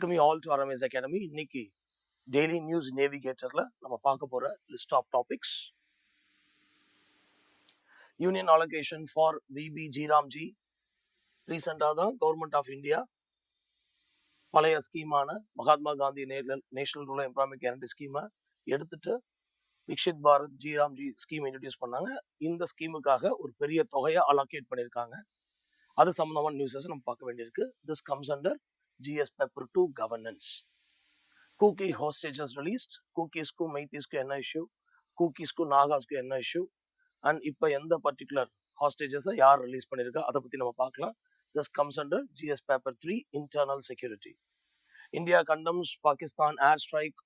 Welcome you all to RMS Academy. இன்னைக்கு daily news நேவிகேட்டர்ல நம்ம பார்க்க போற list of topics. Union allocation for VB G RAM G. ரீசெண்டாக தான் கவர்மெண்ட் ஆஃப் இந்தியா பழைய ஸ்கீமான Mahatma Gandhi national rural employment guarantee ஸ்கீமை எடுத்துட்டு Viksit Bharat G RAM G scheme introduce பண்ணாங்க. இந்த ஸ்கீமுக்காக ஒரு பெரிய தொகையை அலோகேட் பண்ணியிருக்காங்க. அது சம்பந்தமான நியூஸஸ் நம்ம பார்க்க வேண்டியிருக்கு. This comes under GS Paper 2 governance. Kuki hostages released. Kukis ku Meiteis ku enna issue, Kukis ku Nagas ku enna issue, and இப்ப எந்த particular hostages யார் ரிலீஸ் பண்ணிருக்கா அதை பத்தி நம்ம பார்க்கலாம். This comes under GS Paper 3 internal security. India condemns Pakistan airstrike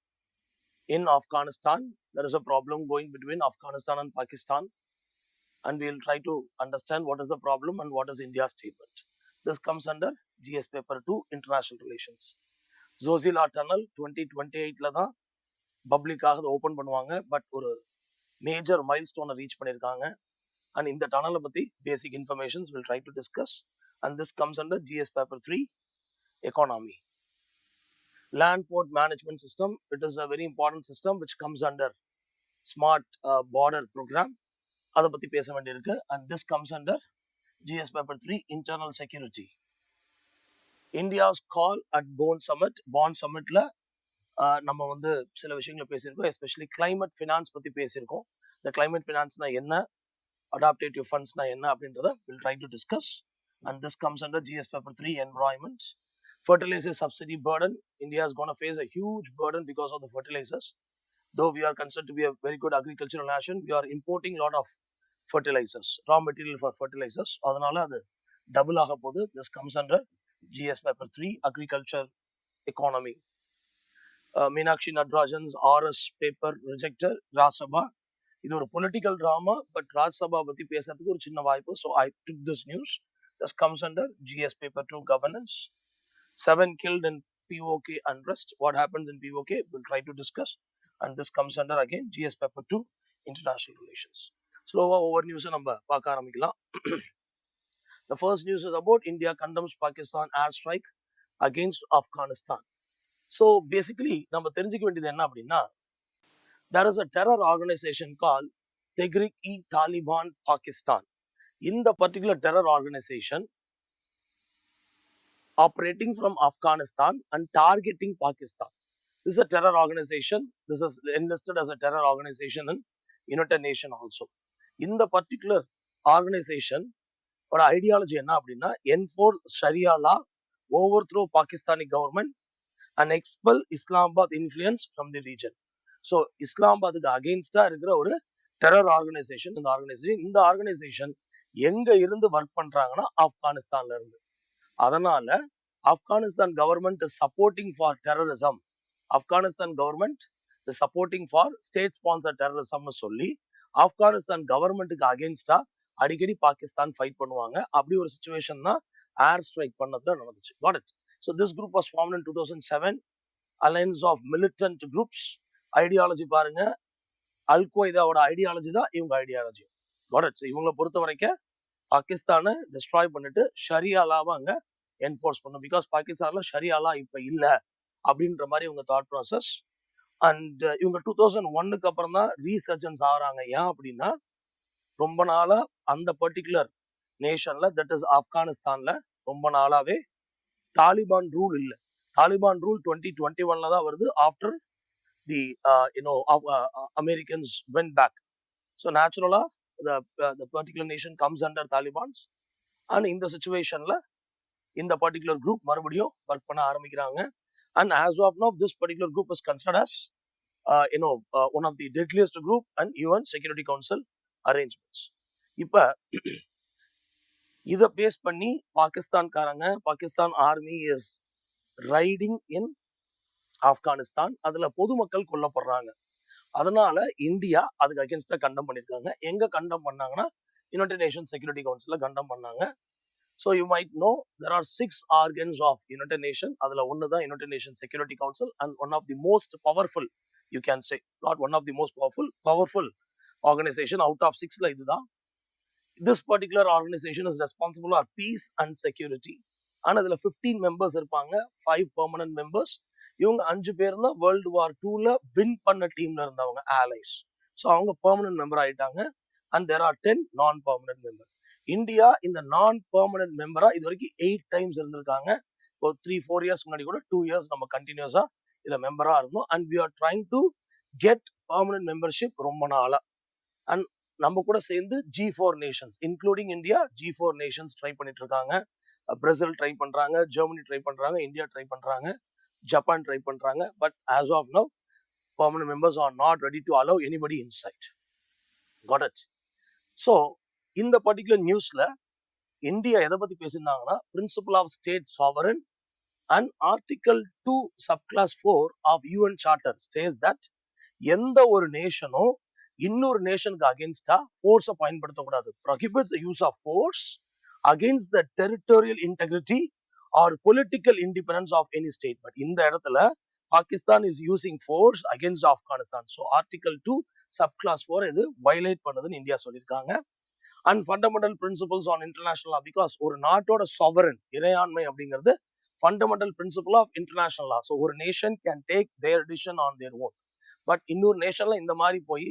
in Afghanistan. There is a problem going between Afghanistan and Pakistan, and we will try to understand what is the problem and what is India's statement. This comes under GS Paper 2 International Relations. Zojila Tunnel 2028 தான் பப்ளிக்காக அதை open பண்ணுவாங்க. But ஒரு major mile ஸ்டோனை reach பண்ணியிருக்காங்க. And இந்த டனலை பற்றி பேசிக் informations will try to discuss. And this comes under GS Paper 3 Economy. Land Port Management System. It is a very important system which comes under Smart Border Program. அதை பற்றி பேச வேண்டியிருக்கு. And this comes under GS Paper 3 Internal Security. India's call at Bonn Summitல நம்ம வந்து சில விஷயங்களை பேசியிருக்கோம். Especially climate finance பற்றி பேசியிருக்கோம். இந்த கிளைமேட் ஃபினான்ஸ்னா என்ன, அடாப்டேட்டிவ் ஃபண்ட்ஸ்னா என்ன அப்படின்றத will try to discuss. And this comes under GS Paper 3 Environment. Fertilizer subsidy burden. India is going to face a huge burden because of the fertilizers. Though we are considered to be a very good agricultural nation, we are importing a lot of fertilizers, raw material for fertilizers. அதனால அது double ஆக போகுது. This comes under GS Paper 3 Agriculture Economy. Meenakshi Natarajan's RS paper rejected Rajya Sabha. இது ஒரு political drama, but Rajya Sabha பத்தி பேசுறதுக்கு ஒரு சின்ன வாய்ப்பு. So I took this news. This comes under GS Paper 2 Governance. 7 killed in POK unrest. What happens in POK? We'll try to discuss. And this comes under again GS Paper 2 International Relations. ஸ்லோவா ஒவ்வொரு நியூஸை நம்ம பார்க்க ஆரம்பிக்கலாம். The first news is about India condemns Pakistan airstrike against Afghanistan. So basically நம்ம தெரிஞ்சுக்க வேண்டியது என்ன அப்படின்னா, there is a terror organization called Tehrik-e-Taliban Pakistan. இந்த particular terror organization operating from Afghanistan and targeting Pakistan. This is a terror organization. This is enlisted as a terror organization in United Nations also. இந்த particular organization ஓட ideology என்ன அப்படின்னா, enforce Sharia law, overthrow Pakistani government and expel Islamabad influence from the region. So இஸ்லாமாபாத்துக்கு அகெயின்ஸ்டா இருக்கிற ஒரு terror organisation இந்த organisation எங்க இருந்து ஒர்க் பண்றாங்கன்னா ஆப்கானிஸ்தான்ல இருந்து. அதனால Afghanistan government is supporting for terrorism, Afghanistan government is supporting for state sponsor டெரரிசம்னு சொல்லி ஆப்கானிஸ்தான் கவர்மெண்ட்டுக்கு அகெயின்ஸ்டா அடிக்கடி பாகிஸ்தான் ஃபைட் பண்ணுவாங்க. அப்படி ஒரு சுச்சுவேஷன் தான் ஏர் ஸ்ட்ரைக் பண்ணதுல நடந்துச்சு. Got it? So this group was formed in 2007. Alliance of militant groups. Ideology பாருங்க, அல் கொய்தாவோட ஐடியாலஜி தான் இவங்க ஐடியாலஜி. Got it? So இவங்களை பொறுத்த வரைக்கும் பாகிஸ்தானை டிஸ்ட்ராய் பண்ணிட்டு ஷரியா லாவை அங்க என்ஃபோர்ஸ் பண்ணும். பிகாஸ் பாகிஸ்தான்ல ஷரியா லா இப்ப இல்ல அப்படின்ற மாதிரி இவங்க தாட் ப்ராசஸ். அண்ட் இவங்க 2001க்கு அப்புறம் தான் ரீசர்ஜன்ஸ் ஆகுறாங்க. ஏன் அப்படின்னா, ரொம்ப நாளா அந்த பர்டிகுலர் நேஷன்ல, தட் இஸ் ஆப்கானிஸ்தான்ல ரொம்ப நாளாவே தாலிபான் ரூல் இல்லை. தாலிபான் ரூல் 2021ல தான் வருது. After the Americans went back. So நேச்சுரலா the particular nation comes under Taliban's. And இந்த சுச்சுவேஷன்ல இந்த பர்டிகுலர் குரூப் மறுபடியும் ஒர்க் பண்ண ஆரம்பிக்கிறாங்க. And as of now this particular group is considered as one of the deadliest group and UN Security Council arrangements. இப்ப இதை base பண்ணி Pakistan army is riding இன் ஆப்கானிஸ்தான். அதுல பொதுமக்கள் கொல்லப்படுறாங்க. அதனால இந்தியா அதுக்கு அகேன்ஸ்டா கண்டம் பண்ணிருக்காங்க. எங்க கண்டம் பண்ணாங்கன்னா, யுனைடெட் நேஷன்ஸ் செக்யூரிட்டி கவுன்சில்ல கண்டம் பண்ணாங்க. So you might know there are 6 organs of United Nation. அதுல ஒன்னு தான் United Nation security council. And one of the most powerful, you can say, not one of the most powerful organisation out of 6ல இதுதான். This particular organization is responsible for peace and security ஆனா இதுல 15 members இருப்பாங்க, 5 permanent members. இவங்க 5 பேர் தான் world war 2ல win பண்ண டீம்ல இருந்தவங்க allies. ஸோ அவங்க பெர்மனன்ட் மெம்பர் ஆயிட்டாங்க. அண்ட் தேர் ஆர் 10 நான் பெர்மனன்ட் மெம்பர். இந்தியா இந்த நான் பெர்மனன்ட் மெம்பரா இது வரைக்கும் 8 டைம்ஸ் இருந்திருக்காங்க. இப்போ 3-4 இயர்ஸ் முன்னாடி கூட 2 இயர்ஸ் நம்ம கண்டினியூஸா இதுல மெம்பரா இருந்தோம். And we are trying to get permanent membership ரொம்ப நாளா. அண்ட் நம்ம கூட சேர்ந்து G4 nations including India G4 nations try பண்ணிட்டு இருக்காங்க. பிரேசில் ட்ரை பண்றாங்க, ஜெர்மனி ட்ரை பண்றாங்க, இந்தியா ட்ரை பண்றாங்க, ஜப்பான் ட்ரை பண்றாங்க. But as of now permanent members are not ready to allow anybody inside. Got it? So இந்த particular நியூஸ்ல India எதை பத்தி பேசியிருந்தாங்கன்னா, principle of state sovereign and article 2 subclause 4 of UN charter states that எந்த ஒரு நேஷனும் இன்னொரு நேஷனுக்கு அகேன்ஸ்டா ஃபோர்ஸை பயன்படுத்தக்கூடாது. Prohibits the use of force against the territorial integrity or political independence of any state. But இந்த இடத்துல Pakistan is using force against Afghanistan. So article 2 subclause 4 இது வயலேட் பண்ணுதுன்னு இந்தியா சொல்லியிருக்காங்க. And fundamental principles on international law, because ஒரு நாட்டோட sovereign இறையாண்மை அப்படிங்கிறது fundamental principle of international law. So ஒரு nation can take their decision on their own. But இன்னொரு நேஷன்ல இந்த மாதிரி போய்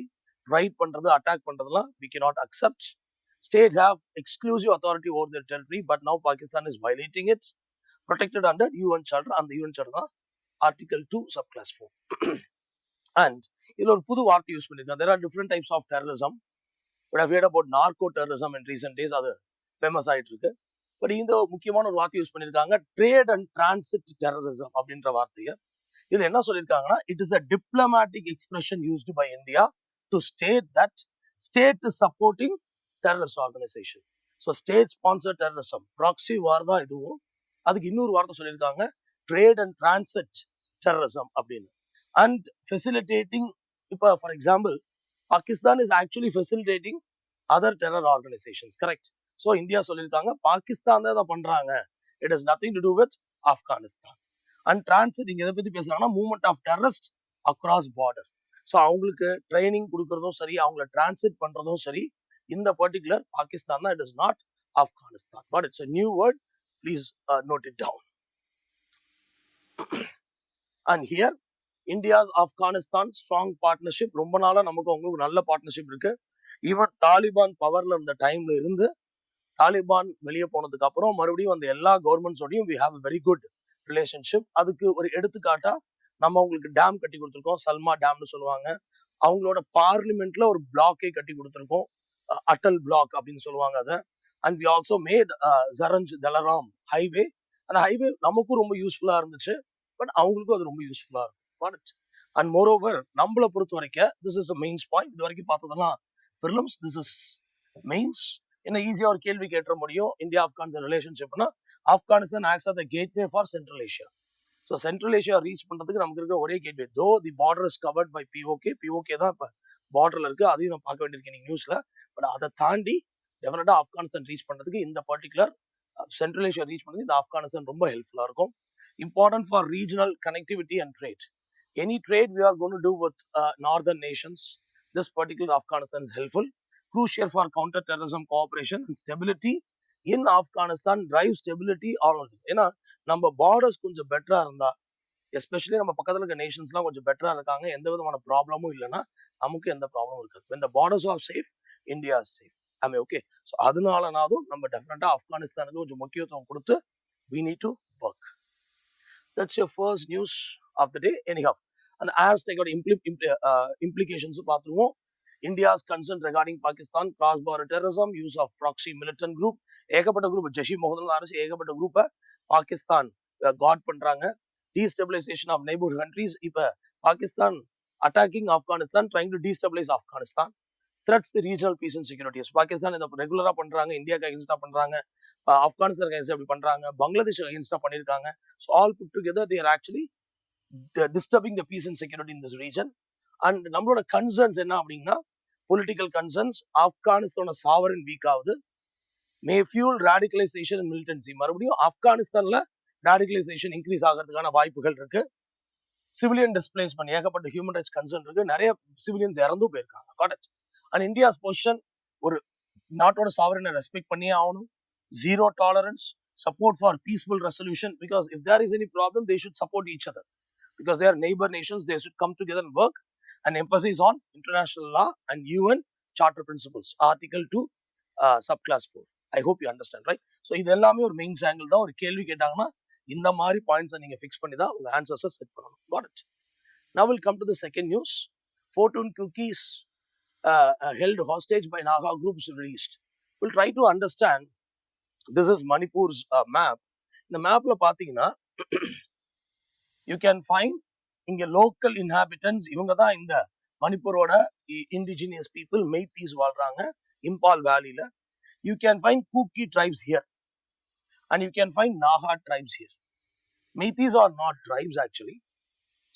ரைட் பண்றது, அட்டாக் பண்றதுலாம் we cannot accept. State have exclusive authority over their territory, but now Pakistan is violating it, protected under UN Charter. And the UN Charter தான் Article 2 subclass 4. And இதுல ஒரு புது வார்த்தை யூஸ் பண்ணிருக்காங்க. There are different types of terrorism. But I've heard about narco terrorism in recent days. அது famous ஆயிட்டு இருக்கு. But இந்த முக்கியமான ஒரு வார்த்தை யூஸ் பண்ணிருக்காங்க, ட்ரேட் அண்ட் டிரான்சிட் டெரரிசம் அப்படின்ற வார்த்தையை. இதுல என்ன சொல்லியிருக்காங்கன்னா, it is a diplomatic expression used by India to state that state is supporting terrorist organization. So state sponsored terrorism, proxy war தான் இதுவும். அதுக்கு இன்னொரு வார்த்தை சொல்லியிருக்காங்க, trade and transit terrorism அப்படின்னு. And facilitating, இப்போ for example Pakistan is actually facilitating other terror organizations, correct? So India சொல்லியிருக்காங்க பாகிஸ்தான் தான் இதை பண்றாங்க, it has nothing to do with Afghanistan. And transit இங்க எதை பத்தி பேசுறாங்கன்னா, movement of terrorist across border. So அவங்களுக்கு ட்ரைனிங் கொடுக்கறதும் சரி, அவங்கள டிரான்சிட் பண்றதும் சரி, இந்த பர்டிகுலர் பாகிஸ்தான் தான், it is not Afghanistan. But it's a new word, please note it down. And here India's Afghanistan strong partnership, ரொம்ப நாளா நமக்கு அவங்களுக்கு நல்ல பார்ட்னர்ஷிப் இருக்கு. ஈவன் தாலிபான் பவர்ல இருந்த டைம்ல இருந்து தாலிபான் வெளியே போனதுக்கு அப்புறம் மறுபடியும் அந்த எல்லா கவர்மெண்ட்ஸோடையும் we have a very good relationship. அதுக்கு ஒரு எடுத்துக்காட்டா நம்ம அவங்களுக்கு டேம் கட்டி கொடுத்துருக்கோம், சல்மா டேம்னு சொல்லுவாங்க. அவங்களோட பார்லிமெண்ட்ல ஒரு பிளாக்கை கட்டி கொடுத்துருக்கோம், அட்டல் பிளாக் அப்படின்னு சொல்லுவாங்க அதை. And we also made Zaranj Delaram highway. அந்த ஹைவே நமக்கும் ரொம்ப யூஸ்ஃபுல்லா இருந்துச்சு, பட் அவங்களுக்கும் அது ரொம்ப யூஸ்ஃபுல்லா இருக்கும். அண்ட் மோர் ஓவர் நம்மளை பொறுத்த வரைக்கும் திஸ் இஸ் மெயின்ஸ் பாயிண்ட். இது வரைக்கும் பார்த்ததெல்லாம் ப்ரிலிம்ஸ், திஸ் இஸ் மெயின்ஸ். என்ன ஈஸியா ஒரு கேள்வி கேட்ட முடியும், இந்தியா ஆப்கானிஸ்தான் ரிலேஷன்ஷிப்னா, Afghanistan acts as the gateway for central Asia. So central Asia reach பண்றதுக்கு நமக்கு இருக்கிற ஒரே gateway, though the border is covered by PoK தான் இப்போ பார்டர்ல இருக்கு, அதையும் நான் பார்க்க வேண்டியிருக்கேன் நீங்க நியூஸ்ல. பட் அதை தாண்டி டெஃபினட்டா ஆப்கானிஸ்தான் ரீச் பண்றதுக்கு இந்த பர்டிகுலர் சென்ட்ரல் ஏஷியா ரீச் பண்றதுக்கு இந்த ஆப்கானிஸ்தான் ரொம்ப ஹெல்ப்ஃபுல்லா இருக்கும். Important for regional connectivity and trade. Any trade we are going to do with northern nations, this particular Afghanistan is helpful. Crucial for counter-terrorism cooperation and stability in Afghanistan, drive stability all over. ஏன்னா நம்ம borders கொஞ்சம் பெட்டரா இருந்தா, especially நம்ம பக்கத்துல இருக்க நேஷன்ஸ்லாம் கொஞ்சம் பெட்டரா இருக்காங்க, எந்த விதமான ப்ராப்ளமும் இல்லைன்னா நமக்கு எந்த ப்ராப்ளமும் இருக்காது. when the borders are safe, India is safe. ஆமே, ஓகே. ஸோ அதனாலனாலும் நம்ம டெஃபினட்டா ஆப்கானிஸ்தானுக்கு கொஞ்சம் முக்கியத்துவம் கொடுத்து we need to work. That's your first news of the day. Anyhow, and as they got implications பார்த்துருவோம். India's concern regarding Pakistan cross-border terrorism, use of proxy militant group, ஏகப்பட்ட group, ஜெஷி Mohammed அரசு ஏகப்பட்ட குரூப்பை பாகிஸ்தான் காட் பண்றாங்க. Destabilization of neighborhood countries, இப்ப Pakistan attacking Afghanistan, trying to destabilize Afghanistan, threats the regional peace and security. Pakistan இதை ரெகுலரா பண்றாங்க, இந்தியாக்கு அகேன்ஸ்டா பண்றாங்க, ஆப்கானிஸ்தான் அகேன்ஸ்டா அப்படி பண்றாங்க, பங்களாதேஷ் அகேன்ஸ்டா பண்ணிருக்காங்க. So all put together they are actually disturbing the peace and security in this region. And நம்மளோட concerns என்ன அப்படின்னா, பொலிட்டிக்கல் கன்சர்ன்ஸ், ஆப்கானிஸ்தானோட சாவரன் வீக் ஆகுது, மே ஃபியூல் ரேடிகலைசேஷன் அண்ட் மிலிட்டன்சி. மறுபடியும் ஆப்கானிஸ்தான்ல ரேடிகலைசேஷன் இன்க்ரீஸ் ஆகிறதுக்கான வாய்ப்புகள் இருக்கு. சிவிலியன் டிஸ்பிளேஸ்மெண்ட், ஏகப்பட்ட ஹியூமன் ரைட்ஸ் கன்சர்ன் இருக்கு, நிறைய சிவிலியன்ஸ் இறந்தும் போயிருக்காங்க. காட். அண்ட் இந்தியாஸ் பொசிஷன், ஒரு நாட்டோட சாவரனை ரெஸ்பெக்ட் பண்ணியே ஆகணும், zero tolerance, support for peaceful resolution, because if there is any problem, they should support each other. Because they are neighbor nations, they should come together and work, and emphasis on international law and UN charter principles, Article 2, subclass 4. I hope you understand, right? So இது எல்லாமே ஒரு mains angle தான். ஒரு கேள்வி கேட்டாங்கன்னா இந்த மாதிரி பாயிண்ட்ஸை நீங்க ஃபிக்ஸ் பண்ணி தான் உங்க ஆன்சர்ஸை செட் பண்ணணும். Got it? Now we'll come to the second news. 14 cookies held hostage by Naga groups released. We'll try to understand. This is Manipur's map. இந்த மேப்ல பாத்தீங்கன்னா you can find இங்க லோக்கல் இன்ஹாபிட்டன்ஸ், இவங்க தான் இந்த மணிப்பூரோட இண்டிஜினியஸ் பீப்புள், மெய்தீஸ் வாழ்றாங்க Imphal வேலியில. You can find Kuki tribes here and you can find Naga tribes here. Meiteis are not tribes actually.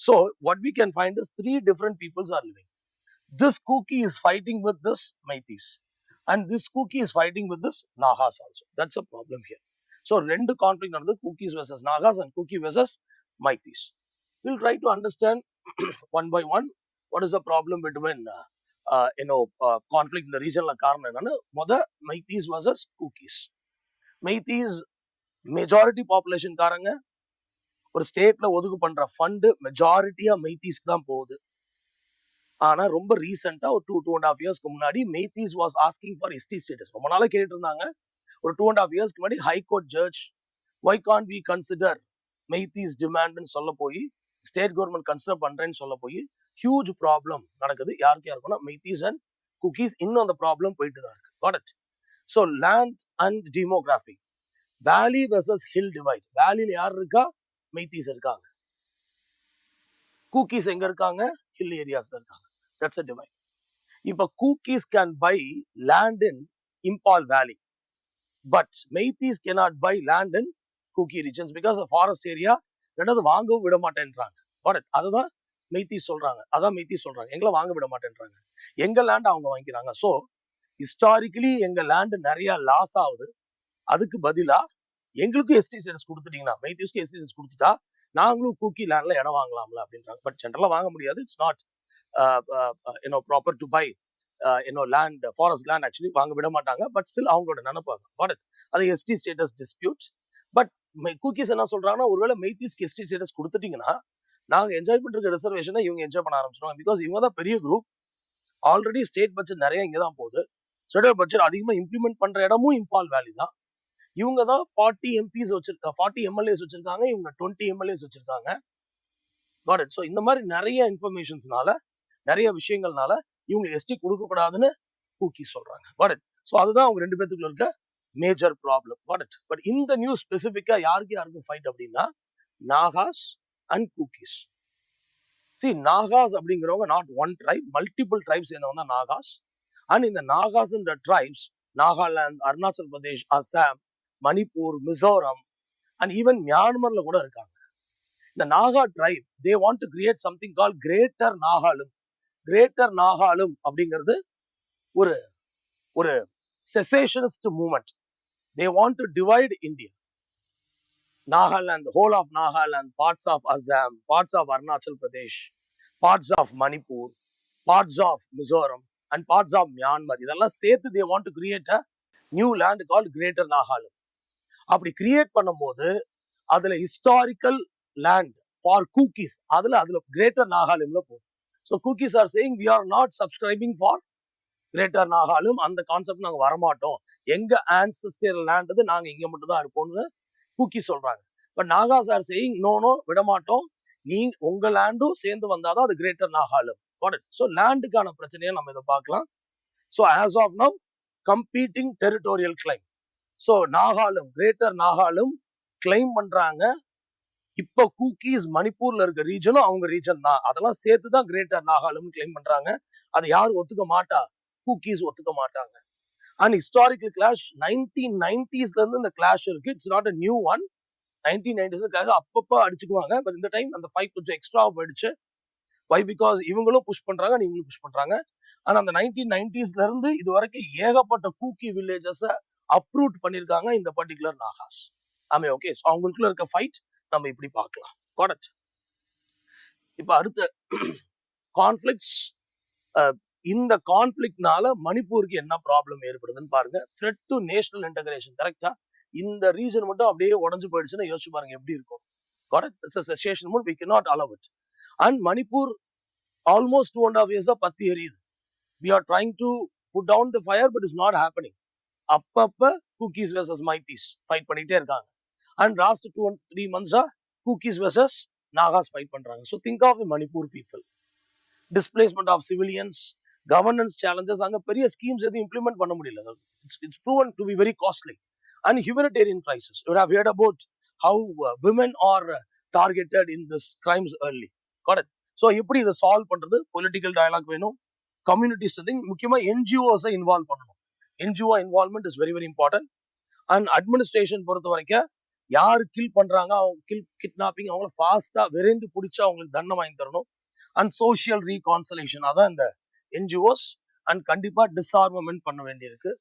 So what we can find is 3 different peoples are living. This Kuki is fighting with this Meiteis and this Kuki is fighting with this Nagas also. That's a problem here. So rendu conflict நடந்தது, Kukis versus Nagas and Kuki versus Meiteis. We'll try to understand one by one what is the problem between conflict in the region. காரணம் என்னன்னு, Meiteis versus Kukis. Meiteis majority population காரங்க. ஒரு ஸ்டேட்ல ஒதுக்கு பண்ற fund மெஜாரிட்டியா மெய்தீஸ்க்கு தான் போகுது. ஆனா ரொம்ப ரீசெண்டா ஒரு 2.5 இயர்ஸ்க்கு முன்னாடி Meiteis was asking for ST status. ரொம்ப நாளா கேட்டு இருந்தாங்க. ஒரு 2.5 இயர்ஸ்க்கு முன்னாடி high court judge why can't we consider Meiteis டிமாண்ட்னு சொல்ல போய், ஸ்டேட் கவர்மெண்ட் கன்சிடர் பண்றேன்னு சொல்ல போய் ஹியூஜ் ப்ராப்ளம் நடக்குது. யாருக்கு யாருக்குன்னா மெய்தீஸ் அண்ட் குக்கீஸ். இன்னும் அந்த ப்ராப்ளம் போயிட்டு தான் இருக்கு. Got it? So land and demography. வேலி வெர்சஸ் ஹில் டிவைட். வேலியில யார் இருக்கா? மெய்தீஸ் இருக்காங்க. கூக்கீஸ் எங்க இருக்காங்க? ஹில் ஏரியாஸ்ல இருக்காங்க. That's a divide. இப்ப கூக்கீஸ் கேன் பை லேண்ட் இன் இம்பால் வேலி, but மெய்தீஸ் cannot buy land in Kuki regions because of forest area. ரெண்டாவது வாங்கவும் விட மாட்டேன்றாங்க. Got it? அதுதான் மெய்தீஸ் சொல்றாங்க. அதான் மெய்தீஸ் சொல்றாங்க, எங்களை வாங்க விட மாட்டேன்றாங்க. எங்க லேண்ட் அவங்க வாங்கிக்கிறாங்க. ஸோ ஹிஸ்டாரிக்கலி எங்க லேண்ட் நிறைய லாஸ் ஆகுது. அதுக்கு பதிலா எங்களுக்கு எஸ்டி ஸ்டேட்டஸ் கொடுத்துட்டீங்கன்னா, மெய்தீஸ்க்கு எஸ்டி ஸ்டேட்டஸ் கொடுத்துட்டா நாங்களும் கூக்கி லேண்ட்ல இடம் வாங்கலாம்ல அப்படின்றாங்க. பட் ஜென்ரலா வாங்க முடியாது. It's not proper to buy land, forest land actually வாங்க விட மாட்டாங்க. பட் ஸ்டில் அவங்களோட நினைப்பாங்க. Got it? அது ST status dispute. But Kukis என்ன சொல்றாங்கன்னா, ஒருவேளை மெய்தீஸ்க்கு எஸ்டி ஸ்டேட்டஸ் கொடுத்துட்டீங்கன்னா நாங்க என்ஜாய் பண்ற ரிசர்வேஷனை இவங்க என்ஜாய் பண்ண ஆரம்பிச்சிருவாங்க. பிகாஸ் இவங்க தான் பெரிய குரூப். ஆல்ரெடி ஸ்டேட் பட்ஜெட் நிறைய இங்க தான் போகுது. ஸ்டேட் பட்ஜெட் அதிகமா இம்ப்ளிமெண்ட் பண்ற இடமும் இம்பால் வேலி தான். இவங்க தான் 40 எம்பிஸ் வச்சிருக்காங்க, 40 எம்எல்ஏஸ் வச்சிருக்காங்க. இவங்க 20 எம்எல்ஏஸ் வச்சிருக்காங்க. Got it? ஸோ இந்த மாதிரி நிறைய இன்ஃபர்மேஷன்ஸ்னால, நிறைய விஷயங்கள்னால இவங்க எஸ்டி கொடுக்கக்கூடாதுன்னு கூக்கி சொல்றாங்க. Got it? ஸோ அதுதான் அவங்க 2 பேத்துக்குள்ள இருக்க major problem. Got it? But இந்த நியூஸ் ஸ்பெசிஃபிக்கா யாருக்கும் ஃபைட் அப்படின்னா நாகாஸ் அண்ட் கூக்கீஸ். See, நாகாஸ் அப்படிங்கிறவங்க not one tribe, multiple tribes சேர்ந்தவங்க தான் நாகாஸ். அண்ட் இந்த நாகாஸ் இந்த tribes Nagaland, Arunachal Pradesh, Assam, Manipur, Mizoram and even மியான்மர்ல கூட இருக்காங்க. இந்த Naga tribe they want to create something call greater Nagalim. Greater Nagalim அப்படிங்கிறது ஒரு ஒரு secessionist movement. They want to divide India. Nagaland, whole of Nagaland, parts of Assam, parts of Arunachal Pradesh, parts of Manipur, parts of Mizoram, and parts of Myanmar. இதெல்லாம் சேர்த்து they want to create a new land called Greater Nagaland. அப்படி create பண்ணும்போது அதுல historical land for கூக்கீஸ் அதுல greater நாகாலும்ல போகும். So Kukis are saying we are not subscribing for greater Nagalim. அந்த concept நாங்க வரமாட்டோம். எங்க ஆன்செஸ்டர் லேண்ட் அது, நாங்க இங்க மட்டும் தான் இருப்போம்னு கூக்கி சொல்றாங்க. But Nagas are saying no விட மாட்டோம், நீங்க உங்க லேண்டும் சேர்ந்து வந்தாதான் அது கிரேட்டர் நாகாலும். ஸோ லேண்டுக்கான பிரச்சனையை நம்ம இதை பார்க்கலாம். So as of now competing territorial claim. So Nagalim, greater Nagalim claim பண்றாங்க. இப்போ கூக்கீஸ் மணிப்பூர்ல இருக்க ரீஜனும் அவங்க ரீஜன் தான், அதெல்லாம் சேர்த்து தான் கிரேட்டர் நாகாலும் கிளைம் பண்றாங்க. அதை யாரும் ஒத்துக்க மாட்டா, கூக்கீஸ் ஒத்துக்க மாட்டாங்க. அண்ட் ஹிஸ்டாரிக்கல் கிளாஷ் 1990s இருந்து இந்த கிளாஷ் இருக்கு. It's not a new one. 1990s அப்பப்போ அடிச்சுக்குவாங்க. பட் இந்த டைம் அந்த ஃபைட் கொஞ்சம் எக்ஸ்ட்ரா போயிடுச்சு. வை? பிகாஸ் இவங்களும் புஷ் பண்றாங்க, நீங்களும் புஷ் பண்றாங்க. ஆனா அந்த 1990s இருந்து இது வரைக்கும் ஏகப்பட்ட கூக்கி வில்லேஜஸ் அப்ரூவ் பண்ணிருக்காங்க இந்த பர்டிகுலர் நாகாஸ். ஆமே, ஓகே. ஸோ அவங்களுக்குள்ள இருக்க ஃபைட் நம்ம இப்படி பார்க்கலாம். Got it? இப்ப அடுத்த கான்ஃபிளிக்ட்ஸ். இந்த கான்ஃபிளிக்ட்னால மணிப்பூருக்கு என்ன ப்ராப்ளம் ஏற்படுதுன்னு பாருங்க. Thread to national integration. கரெக்டா? இந்த ரீஜன் மட்டும் அப்படியே உடஞ்சு போயிடுச்சுன்னா யோசிச்சு பாருங்க எப்படி இருக்கும். Got it? It's a cessation mode. We cannot allow it. And Manipur, almost 2.5 years பத்தி எரியுது. We are trying to put down the fire, but it's not happening. அப்பப்ப Kukis versus Maitis fight பண்ணிட்டே இருக்காங்க. And last 2-3 months Kukis versus Nagas fight பண்றாங்க. So think of the Manipur people. Displacement of civilians, governance challenges, அங்க பெரிய schemes எதுவும் implement பண்ண முடியல. It's proven to be very costly. And humanitarian crisis. You would have heard about how women are targeted in this crimes early. Got it? So எப்படி இதை solve பண்றது? Political dialogue வேணும், community ஸ்ட்ரென்திங், முக்கியமா என்ஜிஓஸை involve பண்ணணும். NGO involvement is very very important. And administration பொறுத்த வரைக்கும் யாரு kill பண்றாங்க, அவங்க கிட்னாப்பிங், அவங்கள ஃபாஸ்டா விரைந்து பிடிச்சா அவங்களுக்கு தண்டனை வாங்கி தரணும். அண்ட் சோசியல் ரீகான்சலேஷன், அதான் இந்த என்ஜிஓஸ். அண்ட் கண்டிப்பா டிஸ்ஆர்மமெண்ட் பண்ண வேண்டியிருக்கு,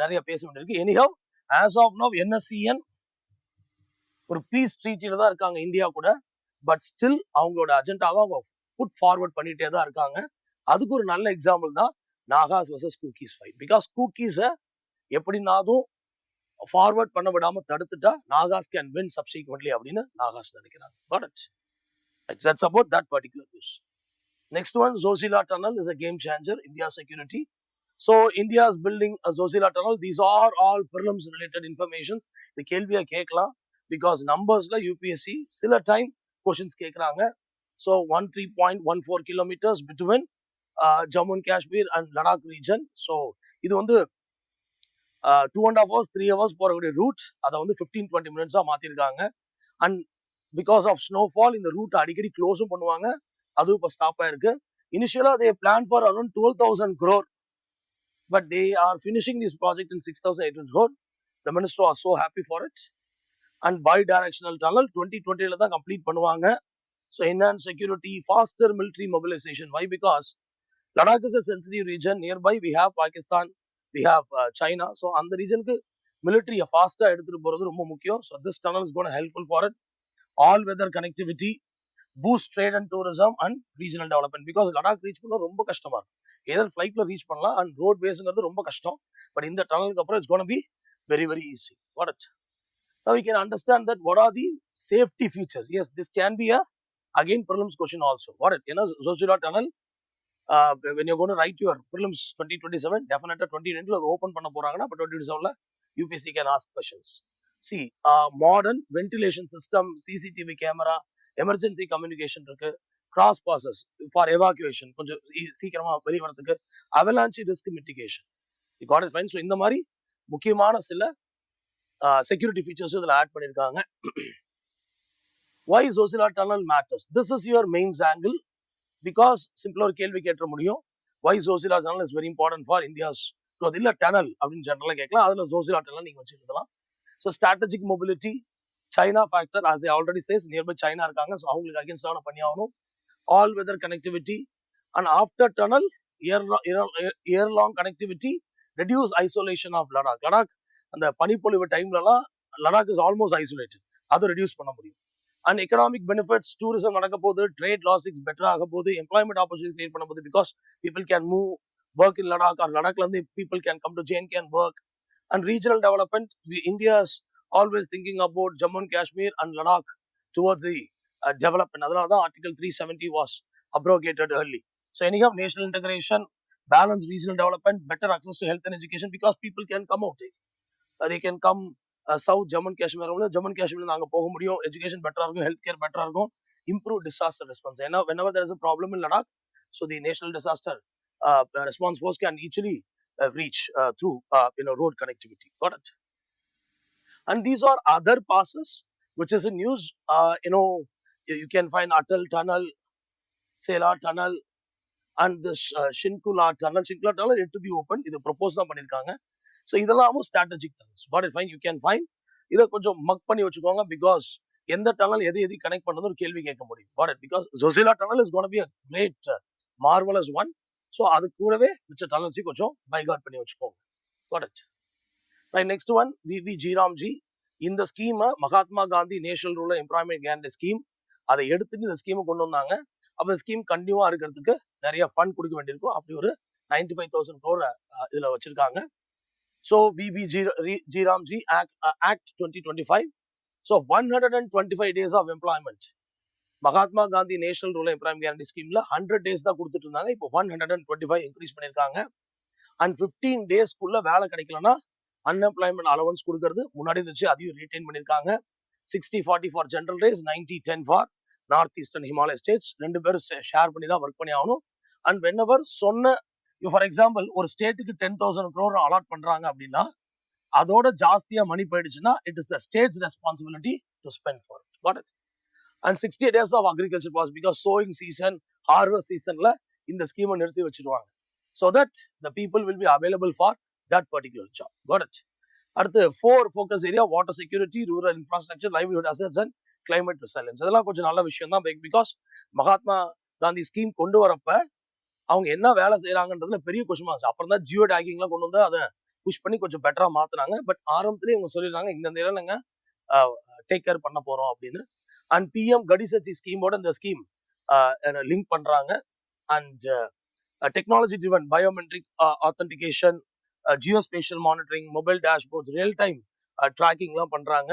நிறைய பேச வேண்டியிருக்கு. Anyhow as of now NSCN ஒரு பீஸ் ட்ரீட்டில தான் இருக்காங்க இந்தியா கூட. பட் ஸ்டில் அவங்களோட அஜெண்டாவை அவங்க புட் ஃபார்வர்ட் பண்ணிட்டே தான் இருக்காங்க. அதுக்கு ஒரு நல்ல எக்ஸாம்பிள் தான் நாகாஸ் வர்சஸ் கூக்கீஸ் ஃபைட். பிகாஸ் கூக்கீஸை எப்படினாலும் ஃபார்வர்ட் பண்ண விடாம தடுத்துட்டா நாகாஸ் கேன் வின் சப்சிக்வென்ட்லி அப்படின்னு நாகாஸ் நினைக்கிறாங்க. Got it? That's about that particular news. Next one, Zojila Tunnel is a game changer, India security. So India is building a Zojila Tunnel. These are all prelims related informations. The கேள்வியை கேட்கலாம் because numbersல UPSC சில time questions கேட்குறாங்க. So 13.14 kilometers between Jammu and Kashmir and Ladakh region. So இது வந்து 2.5 hours 3 hours போறக்கூடிய root அதை வந்து 15-20 minutes மாத்திருக்காங்க. And because of snowfall இந்த ரூட் அடிக்கடி க்ளோஸும் பண்ணுவாங்க. அதுவும் இப்போ ஸ்டாப் ஆயிருக்கு. இனிஷியலா they planned for around 12,000 crore, but they are finishing this project in 6,800 crore. The minister was so happy for it. And bi-directional tunnel 2020 தான் கம்ப்ளீட் பண்ணுவாங்க. So enhanced security, faster military mobilization. Why? Because Ladakh is a sensitive region. Nearby we have Pakistan, we have China. So அந்த ரீஜனுக்கு military ஃபாஸ்டா எடுத்துட்டு போறது ரொம்ப முக்கியம். So this tunnel is going to helpful for it. All weather connectivity, boost trade and tourism and regional development. Because Ladakh reach பண்ண ரொம்ப கஷ்டமா இருக்கும். either flightல ரீச் பண்ணலாம் and road waysங்கிறது ரொம்ப கஷ்டம். But இந்த டனலுக்கு அப்புறம் it's going to be very very easy. Got it? Now we can understand that what are the safety features. Yes, this can be a again prelims question also. What it? Zojila Tunnel, when you're going to write your prelims 2027, definitely 2020 open பண்ண போறாங்கன்னா, but 2027 UPSC can ask questions. See, modern ventilation system, CCTV camera, emergency communication இருக்கு, cross passes for evacuation, கொஞ்சம் சீக்கிரமா வெளிய வரதுக்கு, avalanche risk mitigation. You got it fine? So இந்த மாதிரி முக்கியமான சில security features இதில் ஆட் பண்ணியிருக்காங்க. Why Zojila Tunnel matters? This is your mains angle. Because simple ஒரு கேள்வி கேட்ட முடியும். Why Zojila Tunnel is very important for India's growth? இல்ல tunnel அப்படின்னு ஜெனரலா கேட்கலாம். அதுல Zojila Tunnel நீங்க வச்சு எழுதலாம். So strategic mobility, China factor, as I already says, nearby China இருக்காங்க. So அவங்களுக்கு against ஆன பண்ணி ஆகணும். All weather connectivity, and after tunnel, year long connectivity, reduce isolation of Ladakh. Ladakh அந்த பனிப்பொழிவு டைம்லலாம் Ladakh is almost isolated. அதை reduce பண்ண முடியும். And economic benefits, tourism நடக்க போகுது, trade logistics better ஆக போகுது, employment opportunities create பண்ண போகுது, because people can move, work in Ladakh, or Ladakhல இருந்து people can come to JNK and work. And regional development, India is always thinking about Jammu and Kashmir and Ladakh towards the development. அதனால தான் Article 370 was abrogated early. So anyhow, national integration, balanced regional development, better access to health and education, because people can come out. They can come South Jammu and Kashmir. Jammu and Kashmir நாங்க போக முடியும், education better இருக்கும், health care better இருக்கும், improve disaster response. ஏன்னா whenever there is a problem in Ladakh, so the national disaster response force can easily reach through road connectivity. Got it? And these are other passes which is in news. You can find Atal Tunnel, Sela Tunnel, and the Shinkula Tunnel. Shinkula Tunnel yet to be opened. இது propose தான் பண்ணியிருக்காங்க. So இதெல்லாம் strategic tunnels. What it fine, you can find. இதை கொஞ்சம் மக் பண்ணி வச்சுக்கோங்க. Because எந்த tunnel எது கனெக்ட் பண்ணது ஒரு கேள்வி கேட்க முடியும். What it, because Zojila Tunnel is going to be a great marvelous one. So அது கூடவே மிச்ச டனல்ஸையும் கொஞ்சம் பைகாட் பண்ணி வச்சுக்கோங்க. What it right. Next one, VBG Ramji. இந்த ஸ்கீமை Mahatma Gandhi national rural employment guarantee scheme, அதை எடுத்துட்டு இந்த ஸ்கீமை கொண்டு வந்தாங்க. அப்போ இந்த ஸ்கீம் கண்டினியூவா இருக்கிறதுக்கு நிறைய ஃபண்ட் கொடுக்க வேண்டியிருக்கும். அப்படி ஒரு 95,000 crore இதுல வச்சிருக்காங்க. So VBG Ramji Act 2025. So 125 days of employment. Mahatma Gandhi national rural employment guarantee ஸ்கீம்ல 100 days தான் கொடுத்துட்டு இருந்தாங்க. இப்போ 125 இன்க்ரீஸ் பண்ணியிருக்காங்க. அண்ட் 15 daysக்குள்ள வேலை கிடைக்கலன்னா அன்எம்ப்ளாய்மெண்ட் அலவன்ஸ் கொடுக்கறது முன்னாடி இருந்துச்சு, அதையும் ரீடைன் பண்ணியிருக்காங்க. 60-40 for general race, 90-10 for north eastern Himalaya states. ரெண்டு பேரும் ஷேர் பண்ணி தான் ஒர்க் பண்ணி ஆகணும். அண்ட் வென்எவர் சொன்ன ஃபார் எக்ஸாம்பிள் ஒரு ஸ்டேட்டுக்கு 10,000 crore அலாட் பண்றாங்க அப்படின்னா அதோட ஜாஸ்தியா மணி போயிடுச்சுன்னா it is the state's responsibility to spend for it. Got it. And 60 days of agriculture pause because sowing season harvest சீசன்ல இந்த ஸ்கீமை நிறுத்தி வச்சிருவாங்க. So that the people will be available for that particular job. Got it. அடுத்து 4 focus area water security, rural infrastructure, livelihood assets and climate resilience. இதெல்லாம் கொஞ்சம் நல்ல விஷயம் தான். பிகாஸ் மகாத்மா காந்தி ஸ்கீம் கொண்டு வரப்ப அவங்க என்ன வேலை செய்யறாங்கன்றதுல பெரிய கொஸ்டின் மார்க்ஸ். அப்புறம் தான் ஜியோ டேக்கிங்லாம் கொண்டு வந்து அதை புஷ் பண்ணி கொஞ்சம் பெட்டரா மாத்தினாங்க. பட் ஆரம்பத்திலேயே இவங்க சொல்லிடுறாங்க இந்த நேரம் நாங்க டேக் கேர் பண்ண போறோம் அப்படின்னு. அண்ட் பிஎம் கடிசக்தி ஸ்கீமோட இந்த ஸ்கீம் லிங்க் பண்றாங்க. And technology driven biometric authentication, geospatial monitoring, mobile dashboards, real time ட்ராக்கிங்லாம் பண்றாங்க.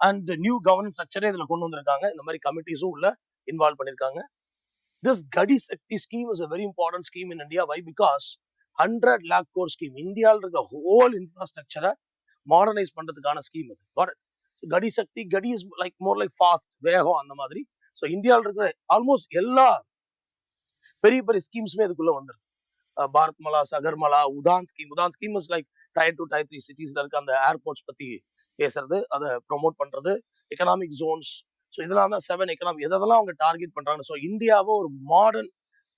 அண்ட் நியூ கவர்னன்ஸ் ஸ்ட்ரக்சரே இதுல கொண்டு வந்திருக்காங்க. இந்த மாதிரி கமிட்டிஸும் உள்ள இன்வால்வ் பண்ணிருக்காங்க. This Gadi Shakti scheme is a very important scheme in India. Why? Because 100 lakh crore scheme. India இருக்க whole infrastructure மாடர்னைஸ் பண்றதுக்கான ஸ்கீம் இது. Got it? So Gadi Shakti, Gadi is like more like fast, வேகம் அந்த மாதிரி. So இந்தியாவில் இருக்கிற almost எல்லா பெரிய பெரிய ஸ்கீம்ஸுமே இதுக்குள்ள வந்துருது. Bharat Mala, Sagarmala, Udan scheme is like Tier 2, Tier 3 சிட்டிஸ்ல இருக்க அந்த ஏர்போர்ட்ஸ் பத்தி பேசுறது, அதை ப்ரொமோட் பண்றது, எக்கனாமிக் ஜோன்ஸ். ஸோ இதெல்லாம் தான் 7 எக்கனாமி எதெல்லாம் அவங்க டார்கெட் பண்றாங்க. ஸோ இந்தியாவை ஒரு மாடர்ன்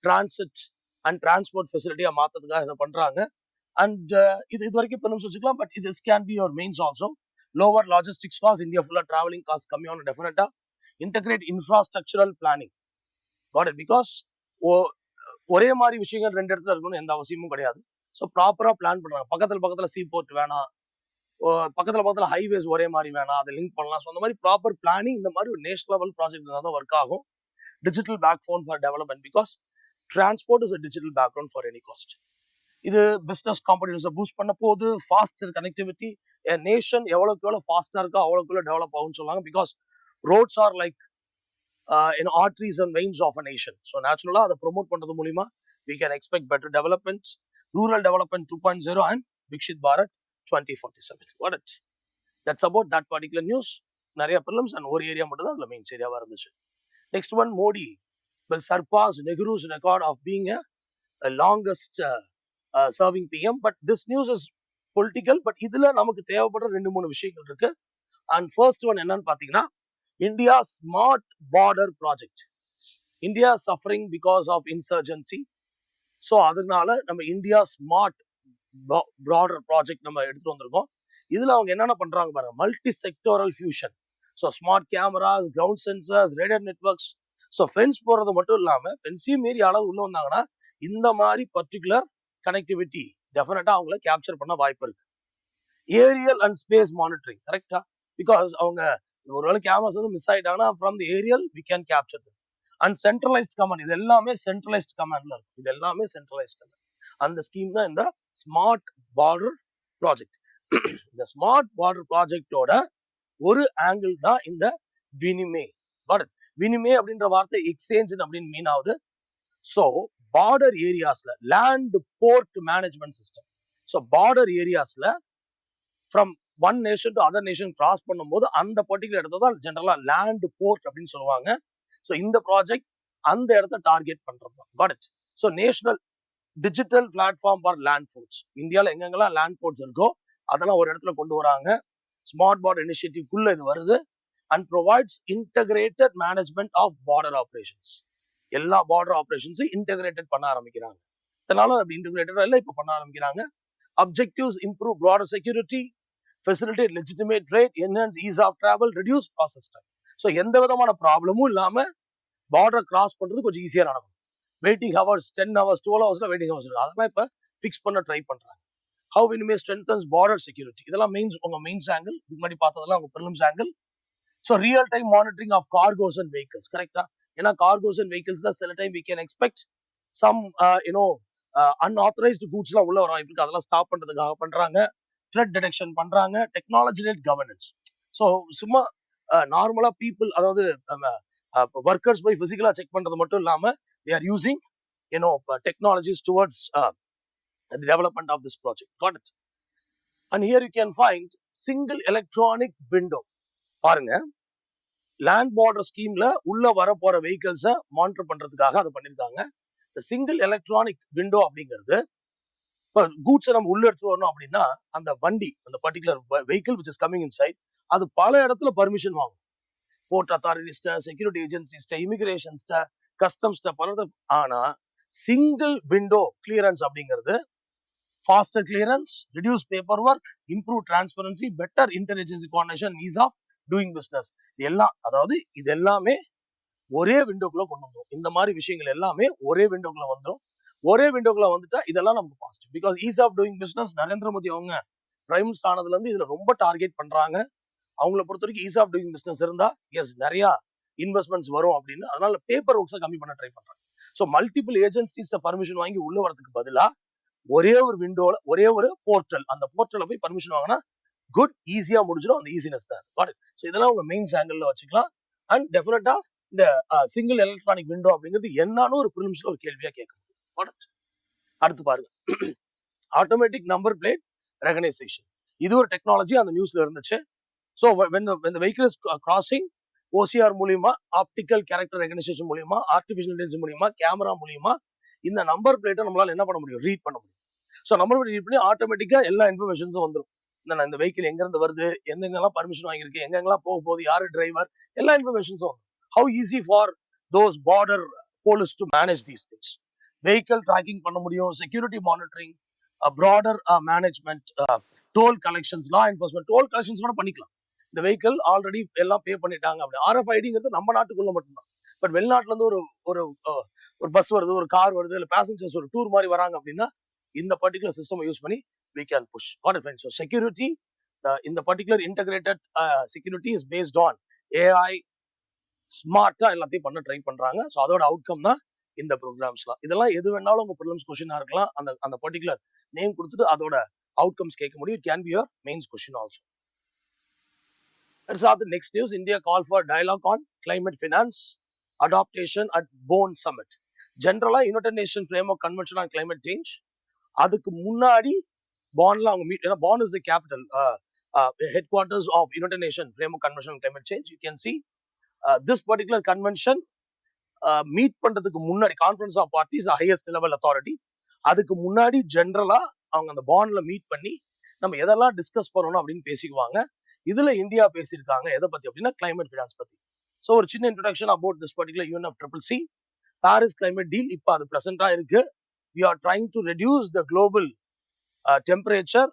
டிரான்சிட் அண்ட் டிரான்ஸ்போர்ட் ஃபெசிலிட்டியா மாற்றதுக்காக இதை பண்றாங்க. அண்ட் இது வரைக்கும் பெரும்ஸ் வச்சுக்கலாம். பட் இது can be your mains also. Lower logistics cost, India ஃபுல்லா டிராவலிங் காஸ்ட் கம்மியான டெஃபினட்டா. Integrate infrastructural planning. Got it. Because ஒரே மாதிரி விஷயங்கள் ரெண்டு இடத்துல இருக்கணும்னு எந்த அவசியமும் கிடையாது. ஸோ ப்ராப்பரா பிளான் பண்றாங்க. பக்கத்துல சீ போர்ட் வேணாம், பக்கத்துல ஹைவேஸ் ஒரே மாதிரி வேணாம், அதை லிங்க் பண்ணலாம். ஸோ அந்த மாதிரி ப்ராப்பர் பிளானிங், இந்த மாதிரி ஒரு நேஷனல் லெவல் ப்ராஜெக்ட் தான் ஒர்க் ஆகும். Digital backbone for development. Because transport is a digital background for any cost. இது பிசினஸ் காம்படிஷன்ஸை பூஸ்ட் பண்ண போது, ஃபாஸ்டர் கனெக்டிவிட்டி. நேஷன் எவ்வளவுக்கு எவ்வளவு ஃபாஸ்டா இருக்கோ அவ்வளவுக்குள்ள டெவலப் ஆகும்னு சொல்லுவாங்க. Because roads are like arteries and veins of a nation. So naturally அதை ப்ரொமோட் பண்றது மூலியமா we can expect better development, rural development 2.0 and Vikshit Bharat 2047. Got it? That's about that particular news. நிறைய prelims and ஒரு area மட்டும் தான் அதுல mains ஏரியாவா இருந்துச்சு. Next one, Modi will surpass Nehru's record of being a longest serving PM. But this news is political. But இதுல நமக்கு தேவைப்படுற 2-3 விஷயங்கள் இருக்கு. And first one என்னன்னு பாத்தீங்கன்னா, India Smart Border Project. India suffering because of insurgency. So அதனால நம்ம India smart border project நம்ம எடுத்துட்டு வந்திருக்கோம். இதுல அவங்க என்னென்ன பண்றாங்க பாருங்க. Multi sectoral fusion. So smart cameras, ground sensors, radar networks. So fence போறது மட்டும் இல்லாம ஃபென்ஸையும் மீறி அளவு உள்ள வந்தாங்கன்னா இந்த மாதிரி பர்டிகுலர் கனெக்டிவிட்டி டெஃபினட்டா அவங்கள கேப்சர் பண்ண வாய்ப்பு இருக்கு. Aerial and space monitoring. கரெக்டா? பிகாஸ் அவங்க ஒருவேளை கேமராஸ் வந்து மிஸ் ஆயிட்டாங்கன்னா from the aerial we can capture. And centralised command. இது எல்லாமே சென்ட்ரலைஸ்ட் கமாண்ட்ல இருக்கும். இது எல்லாமே சென்ட்ரலைஸ்ட் கமாண்ட். அந்த ஸ்கீம் தான் இந்த ஸ்மார்ட் பார்டர் ப்ராஜெக்ட். இந்த ஸ்மார்ட் பார்டர் ப்ராஜெக்டோட ஒரு ஆங்கிள் தான் இந்த வினிமே. வினிமே அப்படின்ற வார்த்தை எக்ஸ்சேஞ்ச் அப்படின்னு மீன் ஆகுது. ஸோ பார்டர் ஏரியாஸ்ல land port management system. So border ஏரியாஸ்ல from one nation to other nation cross பண்ணும்போது அந்த பர்டிகுலர் இடத்த தான் ஜென்ரலா லேண்ட் போர்ட் அப்படின்னு சொல்லுவாங்க. ஸோ இந்த ப்ராஜெக்ட் அந்த இடத்த டார்கெட் பண்றது தான். Got it. So national digital platform for land ports. இந்தியாவில் எங்கெங்கெல்லாம் லேண்ட் போர்ட்ஸ் இருக்கோ அதெல்லாம் ஒரு இடத்துல கொண்டு வராங்க. ஸ்மார்ட் பார்டர் இனிஷியேட்டிவ்க்குள்ள இது வருது. And provides integrated management of border operations. எல்லா பார்டர் ஆப்ரேஷன்ஸும் இன்டகிரேட்டட் பண்ண ஆரம்பிக்கிறாங்க. இதனால அப்படி இன்டகிரேட்டடா இல்லை, இப்போ பண்ண ஆரம்பிக்கிறாங்க. Objectives improve border security, facilitate legitimate trade, enhance ease of travel, reduce process time. So எந்த விதமான ப்ராப்ளமும் இல்லாம பார்டர் கிராஸ் பண்றது கொஞ்சம் ஈஸியா நடக்கும். Waiting hours 10 hours 12 hours waiting hours அதெல்லாம் இப்ப ஃபிக்ஸ் பண்ண ட்ரை பண்றாங்க. ஹவு இனிமே ஸ்ட்ரென்தன்ஸ் பார்டர் செக்யூரிட்டி. இதெல்லாம் மெயின்ஸ் உங்க மெயின்ஸ் ஆங்கிள். இது மாதிரி பார்த்ததெல்லாம் உங்க prelims angle. So real time monitoring of cargos and vehicles. கரெக்டா? ஏன்னா கார்கோஸ் அண்ட் வெஹிக்கிள்ஸ்ல சில time we can expect some unauthorised goods எல்லாம் உள்ள வர வாய்ப்பு இருக்கு. அதெல்லாம் ஸ்டாப் பண்றதுக்காக பண்றாங்க. ஃப்ளட் டிடெக்ஷன் பண்றாங்க, டெக்னாலஜி லெட் கவர்னன்ஸ். ஸோ சும்மா நார்மலா பீப்புள், அதாவது ஒர்க்கர்ஸ் போய் பிசிக்கலா செக் பண்றது மட்டும் இல்லாம they are using technologies towards the development of this project. Got it? And here you can find single electronic window. பாருங்க, லேண்ட் பார்டர் ஸ்கீம்ல உள்ள வர போற வெஹிக்கிள்ஸை மானிட்டர் பண்றதுக்காக அதை பண்ணிருக்காங்க. இந்த சிங்கிள் எலக்ட்ரானிக் விண்டோ அப்படிங்கிறது, இப்போ கூட்ஸை நம்ம உள்ள எடுத்து வரணும் அப்படின்னா அந்த வண்டி, அந்த particular vehicle which is coming inside, அது பல இடத்துல பர்மிஷன் வாங்கும். போர்ட் அத்தாரிட்டிஸ்ட, செக்யூரிட்டி ஏஜென்சிஸ்ட, இமிகிரேஷன்ஸ்ட, கஸ்டம்ஸ்ட, பல. ஆனா சிங்கிள் விண்டோ கிளியரன்ஸ் அப்படிங்கிறது faster clearance, reduce paper work, improve transparency, better intelligence coordination, ease of doing business. எல்லாம், அதாவது இது எல்லாமே ஒரே விண்டோக்குள்ள கொண்டு வந்துடும். இந்த மாதிரி விஷயங்கள் எல்லாமே ஒரே விண்டோக்குள்ள வந்துடும். ஒரே விண்டோக்குள்ள வந்துட்டா இதெல்லாம் நமக்கு positive. Because ease of doing business Narendra Modi அவங்க பிரைம் மினிஸ்டர் ஆனதுல இருந்து இதுல ரொம்ப டார்கெட் பண்றாங்க. அவங்கள பொறுத்த வரைக்கும் ஈஸ் ஆஃப் டூயிங் பிசினஸ் இருந்தா எஸ் நிறைய இன்வெஸ்ட்மெண்ட்ஸ் வரும் அப்படின்னு. அதனால பேப்பர் ஒர்க்ஸை கம்மி பண்ண ட்ரை பண்றாங்க. ஸோ மல்டிபிள் ஏஜென்சிஸ்ட பர்மிஷன் வாங்கி உள்ள வரதுக்கு பதிலா ஒரே ஒரு விண்டோல ஒரே ஒரு போர்ட்டல், அந்த போர்ட்டல்ல போய் பர்மிஷன் வாங்கினா குட், ஈஸியா முடிஞ்சிடும். அந்த ஈஸினஸ் தான். ஸோ இதெல்லாம் உங்க மெயின் ஆங்கிள் வச்சுக்கலாம். அண்ட் டெஃபினட்டா இந்த சிங்கிள் எலக்ட்ரானிக் விண்டோ அப்படிங்கிறது என்னன்னு ஒரு ப்ரிலிம்ஸ்ல ஒரு கேள்வியா கேட்க முடியும். அடுத்து பாருங்க, ஆட்டோமேட்டிக் நம்பர் பிளேட் ரெகனைசேஷன். இது ஒரு டெக்னாலஜி அந்த நியூஸ்ல இருந்துச்சு. So when the vehicle is crossing, OCR மூலியமா, ஆப்டிக்கல் கேரக்டர் ரெகனைசேஷன் மூலியமா, ஆர்டிஃபிஷியல் இன்டெலிஜென்ஸ் மூலியமா, கேமரா மூலியமா இந்த நம்பர் பிளேட்டை நம்மளால என்ன பண்ண முடியும், ரீட் பண்ண முடியும். ஸோ நம்பர் பிளேட் ரீட் பண்ணி ஆட்டோமேட்டிக்கா எல்லா இன்ஃபர்மேஷன்ஸும் வந்துடும். இந்த வெஹிக்கிள் எங்க இருந்து வருது, எங்கெங்கெல்லாம் பர்மிஷன் வாங்கியிருக்கு, எங்கெங்கெல்லாம் போக போகுது, யாரு டிரைவர், எல்லா இன்ஃபர்மேஷன்ஸும் வந்துடும். How easy for those border police to manage these things. Vehicle tracking பண்ண முடியும், security monitoring, broader management, toll collections, law enforcement. Toll collections கூட பண்ணிக்கலாம். இந்த வெஹிக்கிள் ஆல்ரெடி எல்லாம் பே பண்ணிட்டாங்க அப்படி. RFIDங்கிறது நம்ம நாட்டுக்குள்ள மட்டும்தான். பட் வெளிநாட்டுல இருந்து ஒரு பஸ் வருது, ஒரு கார் வருது, இல்லை பேசஞ்சர்ஸ் ஒரு டூர் மாதிரி வராங்க அப்படின்னா இந்த பர்டிகுலர் சிஸ்டம் யூஸ் பண்ணி we can push. Got it, friends? So security, in the particular integrated security is based on AI, ஸ்மார்ட்டா எல்லாத்தையும் பண்ண ட்ரை பண்றாங்க. ஸோ அதோட அவுட்கம் தான் இந்த ப்ரோக்ராம்ஸ்லாம். இதெல்லாம் எது வேணாலும் உங்க ப்ரிலிம்ஸ் கொஸ்டினா இருக்கலாம். அந்த பர்டிகுலர் நேம் கொடுத்துட்டு அதோட அவுட்கம்ஸ் கேட்க முடியும். It can be your mains question also. Let's have the next news. India call for dialogue on climate finance adaptation at Bonn summit. ஜென்ரலா United Nation framework convention on climate change, அதுக்கு முன்னாடி பான்ல அவங்க meet, ஏன்னா Bonn is the capital, headquarters of United Nation framework convention on climate change. You can see this particular convention meet பண்றதுக்கு முன்னாடி conference of parties highest level authority, அதுக்கு முன்னாடி ஜென்ரலா அவங்க அந்த பான்ல மீட் பண்ணி நம்ம எதெல்லாம் டிஸ்கஸ் பண்ணணும் அப்படின்னு பேசிக்குவாங்க. இதுல இந்தியா பேசியிருக்காங்க எதை பத்தி அப்படின்னா கிளைமேட் ஃபினான்ஸ் பத்தி. ஸோ ஒரு சின்ன introduction about this particular UNFCCC Paris climate deal. இப்போ அது பிரசன்டா இருக்கு. we are trying to reduce the global temperature